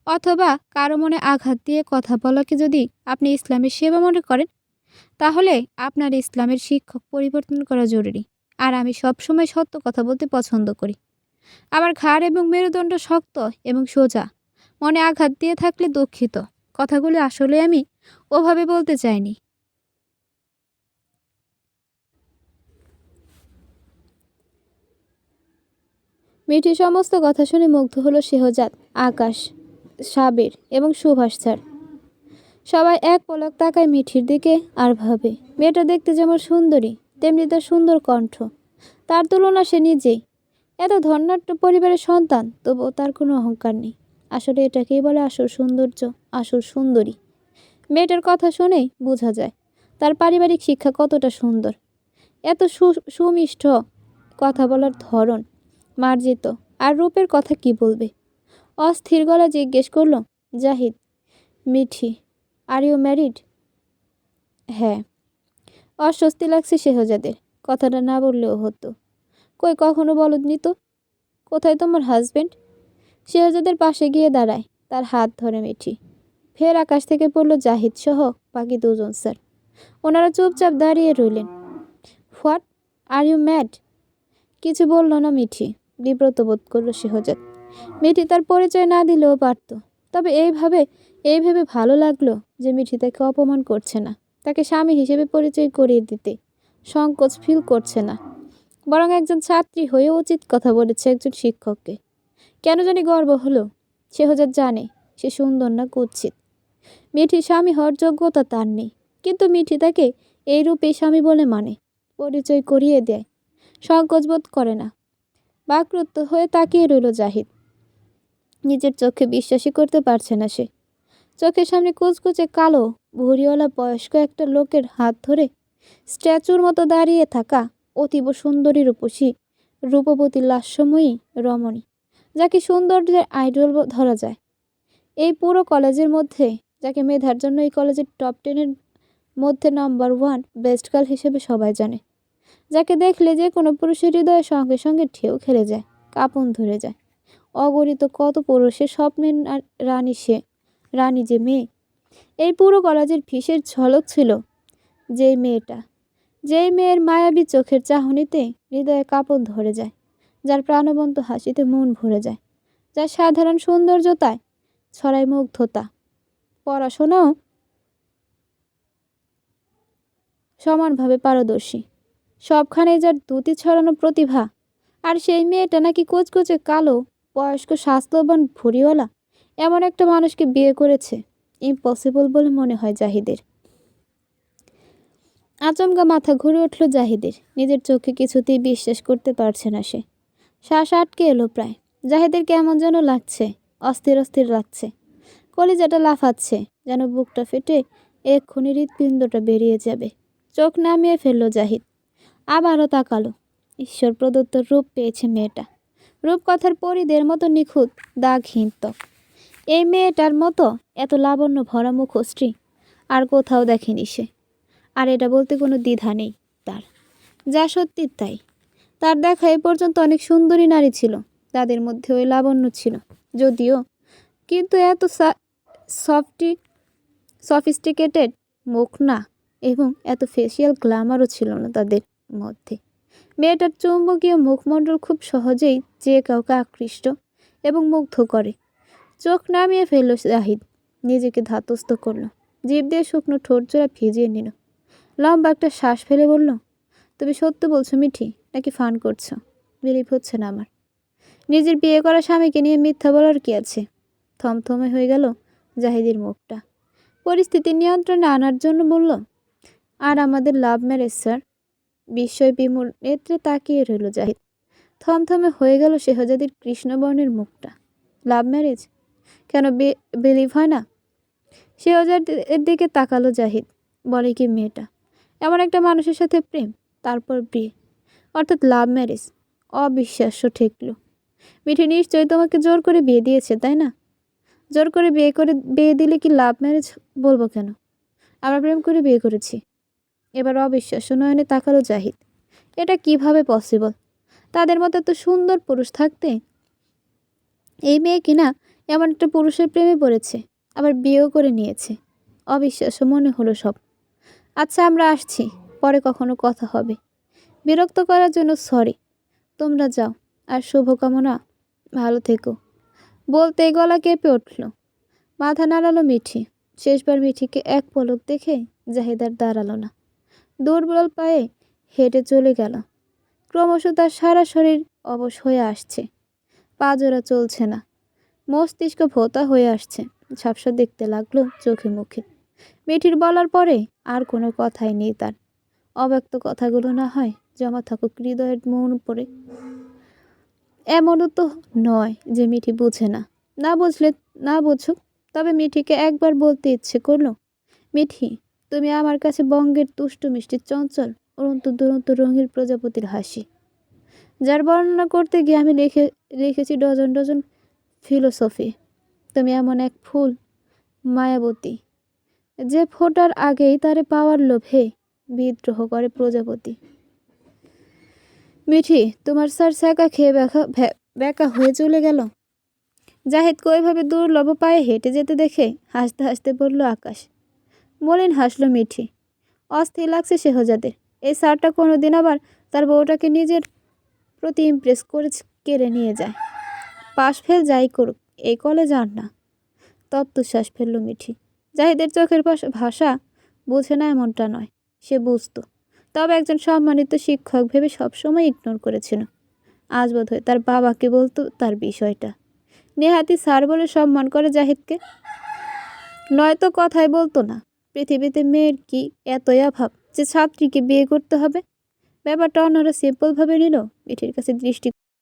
অথবা কারো মনে আঘাত দিয়ে কথা বলাকে যদি আপনি ইসলামের সেবা মনে করেন, তাহলে আপনার ইসলামের শিক্ষক পরিবর্তন করা জরুরি। আর আমি সবসময় সত্য কথা বলতে পছন্দ করি। আমার ঘাড় এবং মেরুদণ্ড শক্ত এবং সোজা। মনে আঘাত দিয়ে থাকলে দুঃখিত। কথাগুলো আসলে আমি ওভাবে বলতে চাইনি। মিঠি সমস্ত কথা শুনে মুগ্ধ হলো শেহজাদ, আকাশ, সাবির এবং সুভাষ স্যার। সবাই এক পলক তাকায় মিঠির দিকে আর ভাবে, মেয়েটা দেখতে যেমন সুন্দরী, তেমনি তার সুন্দর কণ্ঠ। তার তুলনা সে নিজেই। এত ধন্যাঢ্য পরিবারের সন্তান, তবুও তার কোনো অহংকার নেই। আসলে এটাকেই বলে আসল সৌন্দর্য, আসল সুন্দরী। মেয়েটার কথা শুনেই বোঝা যায় তার পারিবারিক শিক্ষা কতটা সুন্দর। এত সুমিষ্ট কথা বলার ধরন, মার্জিত। আর রূপের কথা কি বলবে। অস্থির গলা জিজ্ঞেস করলো, Zahid, Mithi, are you married? হ্যাঁ। অস্বস্তি লাগছে শেহজাদের। কথাটা না বললেও হতো। কই, কখনো বলনি তো। কোথায় তোমার হাজবেন্ড? শেহজাদের পাশে গিয়ে দাঁড়ায়, তার হাত ধরে মিঠি। ফের আকাশ থেকে পড়ল জাহিদ সহ বাকি দুজন স্যার। ওনারা চুপচাপ দাঁড়িয়ে রইলেন। What, are you mad? কিছু বলল না মিঠি। বিব্রত বোধ করল শেহজাদ। মিঠি তার পরিচয় না দিলেও পারত। তবে এই ভেবে ভালো লাগলো যে মিঠি তাকে অপমান করছে না, তাকে স্বামী হিসেবে পরিচয় করিয়ে দিতে সংকোচ ফিল করছে না, বরং একজন ছাত্রী হয়ে উচিত কথা বলেছে একজন শিক্ষককে। কেন জানি গর্ব হলো। শেহজাদ জানে সে সুন্দর না, কুৎসিত। মিঠি স্বামী হওয়ার যোগ্যতা তার নেই, কিন্তু মিঠি তাকে এই রূপে স্বামী বলে মানে, পরিচয় করিয়ে দেয়, সংকোচ বোধ করে না। বাকরুদ্ধ হয়ে তাকিয়ে রইল জাহিদ। নিজের চোখে বিশ্বাসই করতে পারছে না সে। চোখের সামনে কুচকুচে কালো ভুঁড়িওয়ালা বয়স্ক একটা লোকের হাত ধরে স্ট্যাচুর মতো দাঁড়িয়ে থাকা অতীব সুন্দরী রূপবতী লাস্যময়ী রমণী, যাকে সৌন্দর্যের আইডল ধরা যায়। এই পুরো কলেজের মধ্যে যাকে মেধার জন্য এই কলেজের টপ 10-এর মধ্যে নাম্বার 1 বেস্ট গার্ল হিসেবে সবাই জানে, যাকে দেখলে যে কোনো পুরুষের হৃদয়ের সঙ্গে সঙ্গে ঢেউ খেলে যায়, কাঁপন ধরে যায়। অগণিত কত পুরুষের স্বপ্নের রানী সে, রানী যে মেয়ে। এই পুরো কলেজের ফিসের ঝলক ছিল যেই মেয়েটা, যেই মেয়ের মায়াবী চোখের চাহনিতে হৃদয়ে কাঁপন ধরে যায়, যার প্রাণবন্ত হাসিতে মন ভরে যায়, যার সাধারণ সৌন্দর্যতায় ছড়ায় মুগ্ধতা। পড়াশোনাও সমানভাবে পারদর্শী, সবখানে যার দ্যুতি ছড়ানো প্রতিভা। আর সেই মেয়েটা নাকি কোচকোচে কালো, বয়স্ক, স্বাস্থ্যবান, ভুঁড়িওয়ালা এমন একটা মানুষকে বিয়ে করেছে। ইম্পসিবল বলে মনে হয় জাহিদের। আচমকা মাথা ঘুরে উঠল জাহিদের। নিজের চোখে কিছুতেই বিশ্বাস করতে পারছে না সে। শ্বাস আটকে এলো প্রায়। জাহিদের কেমন যেন লাগছে, অস্থির অস্থির লাগছে। কলিজাটা লাফাচ্ছে, যেন বুকটা ফেটে এক্ষুনি হৃৎপিণ্ডটা বেরিয়ে যাবে। চোখ নামিয়ে ফেলল জাহিদ। আবারও তাকালো। ঈশ্বর প্রদত্ত রূপ পেয়েছে মেয়েটা। রূপকথার পরীদের মতো নিখুঁত, দাগহীন ত্বক। এই মেয়েটার মতো এত লাবণ্য ভরা মুখশ্রী আর কোথাও দেখেনি সে। আর এটা বলতে কোনো দ্বিধা নেই তার, যা সত্যি তাই। তার দেখা এ পর্যন্ত অনেক সুন্দরী নারী ছিল, তাদের মধ্যে ওই লাবণ্য ছিল যদিও, কিন্তু এত সফিস্টিকেটেড মুখ না, এবং এত ফেসিয়াল গ্ল্যামারও ছিল না তাদের মধ্যে। মেয়েটার চৌম্বকীয় মুখমণ্ডল খুব সহজেই যে কাউকে আকৃষ্ট এবং মুগ্ধ করে। চোখ নামিয়ে ফেলল জাহিদ, নিজেকে ধাতস্থ করল, জিভ দিয়ে শুকনো ঠোঁটজোড়া ভিজিয়ে নিল। লম্বা একটা শ্বাস ফেলে বলল, তুমি সত্য বলছো মিঠি, নাকি ফান করছো? বিলিভ হচ্ছে না আমার। নিজের বিয়ে করা স্বামীকে নিয়ে মিথ্যা বলার কি আছে? থমথমে হয়ে গেল জাহিদের মুখটা। পরিস্থিতি নিয়ন্ত্রণে আনার জন্য বলল, আর আমাদের লাভ ম্যারেজ স্যার? বিস্ময় বিমূর নেত্রে তাকিয়ে রইল জাহিদ। থমথমে হয়ে গেল শেহজাদির কৃষ্ণবর্ণের মুখটা। Love marriage? কেন বিলিভ হয় না? শেহজাদের দিকে তাকালো জাহিদ। বলে কি মেয়েটা, এমন একটা মানুষের সাথে প্রেম, তারপর বিয়ে, অর্থাৎ লাভ ম্যারেজ? অবিশ্বাস্য ঠেকল। মিঠি নিশ্চয়ই তোমাকে জোর করে বিয়ে দিয়েছে, তাই না? জোর করে বিয়ে দিলে কি লাভ ম্যারেজ বলবো কেন? আমরা প্রেম করে বিয়ে করেছি। এবার অবিশ্বাস্য নয়নে তাকালো জাহিদ। এটা কিভাবে পসিবল? তাদের মতো এত সুন্দর পুরুষ থাকতে এই মেয়ে কিনা এমন একটা পুরুষের প্রেমে পড়েছে, আবার বিয়েও করে নিয়েছে। অবিশ্বাস্য মনে হলো সব। আচ্ছা, আমরা আসছি, পরে কখনো কথা হবে। বিরক্ত করার জন্য সরি। তোমরা যাও, আর শুভকামনা, ভালো থেকো। বলতে গলা কেঁপে উঠল। মাথা নাড়ালো মিঠি। শেষবার মিঠিকে এক পলক দেখে জাহিদ আর দাঁড়ালো না। দুর্বল পায়ে হেঁটে চলে গেল। ক্রমশ তার সারা শরীর অবশ হয়ে আসছে। পা জোড়া চলছে না, মস্তিষ্ক ভোঁতা হয়ে আসছে। ঝাপসা দেখতে লাগলো চোখে মুখে। মিঠির বলার পরে আর কোনো কথাই নেই তার। অব্যক্ত কথাগুলো না হয় জমা থাকুক হৃদয়ের মন পড়ে। এমনও তো নয় যে মিঠি বুঝে না। না বুঝলে না বুঝুক, তবে মিঠিকে একবার বলতে ইচ্ছে করলো, মিঠি, তুমি আমার কাছে বঙ্গের তুষ্ট মিষ্টি চঞ্চল উড়ন্ত দুরন্ত রঙিন প্রজাপতির হাসি, যার বর্ণনা করতে গিয়ে আমি লিখেছি ডজন ডজন ফিলোসফি। তুমি এমন এক ফুল, মায়াবতী, যে ফোটার আগেই তারে পাওয়ার লোভে বিদ্রোহ করে প্রজাপতি। মিঠি, তোমার স্যার ছ্যাঁকা খেয়ে ব্যাকা হয়ে চলে গেল। জাহিদকে ওইভাবে দুর্লভ পায়ে হেঁটে যেতে দেখে হাসতে হাসতে বলল আকাশ। মলিন হাসল মিঠি। অস্থির লাগছে শেহজাদের। এই স্যারটা কোনোদিন আবার তার বউটাকে নিজের প্রতি ইমপ্রেস করে কেড়ে নিয়ে যায়। পাশ ফেল যাই করুক, এই কলেজ আর না। তপ্তশ্বাস ফেলল মিঠি। জাহিদের চোখের ভাষা বুঝে না এমনটা নয়, সে বুঝত, তবে একজন সম্মানিত শিক্ষক ভেবে সবসময় ইগনোর করেছিল। আজ বোধ হয় তার বাবাকে বলতো তার বিষয়টা। নেহাতি স্যার বলে সম্মান করে জাহিদকে, নয়তো কথাই বলতো না। পৃথিবীতে মেয়ের কি এতই অভাব যে ছাত্রীকে বিয়ে করতে হবে? ব্যাপারটা অন্যরা সিম্পলভাবে নিল। মিঠির কাছে দৃষ্টি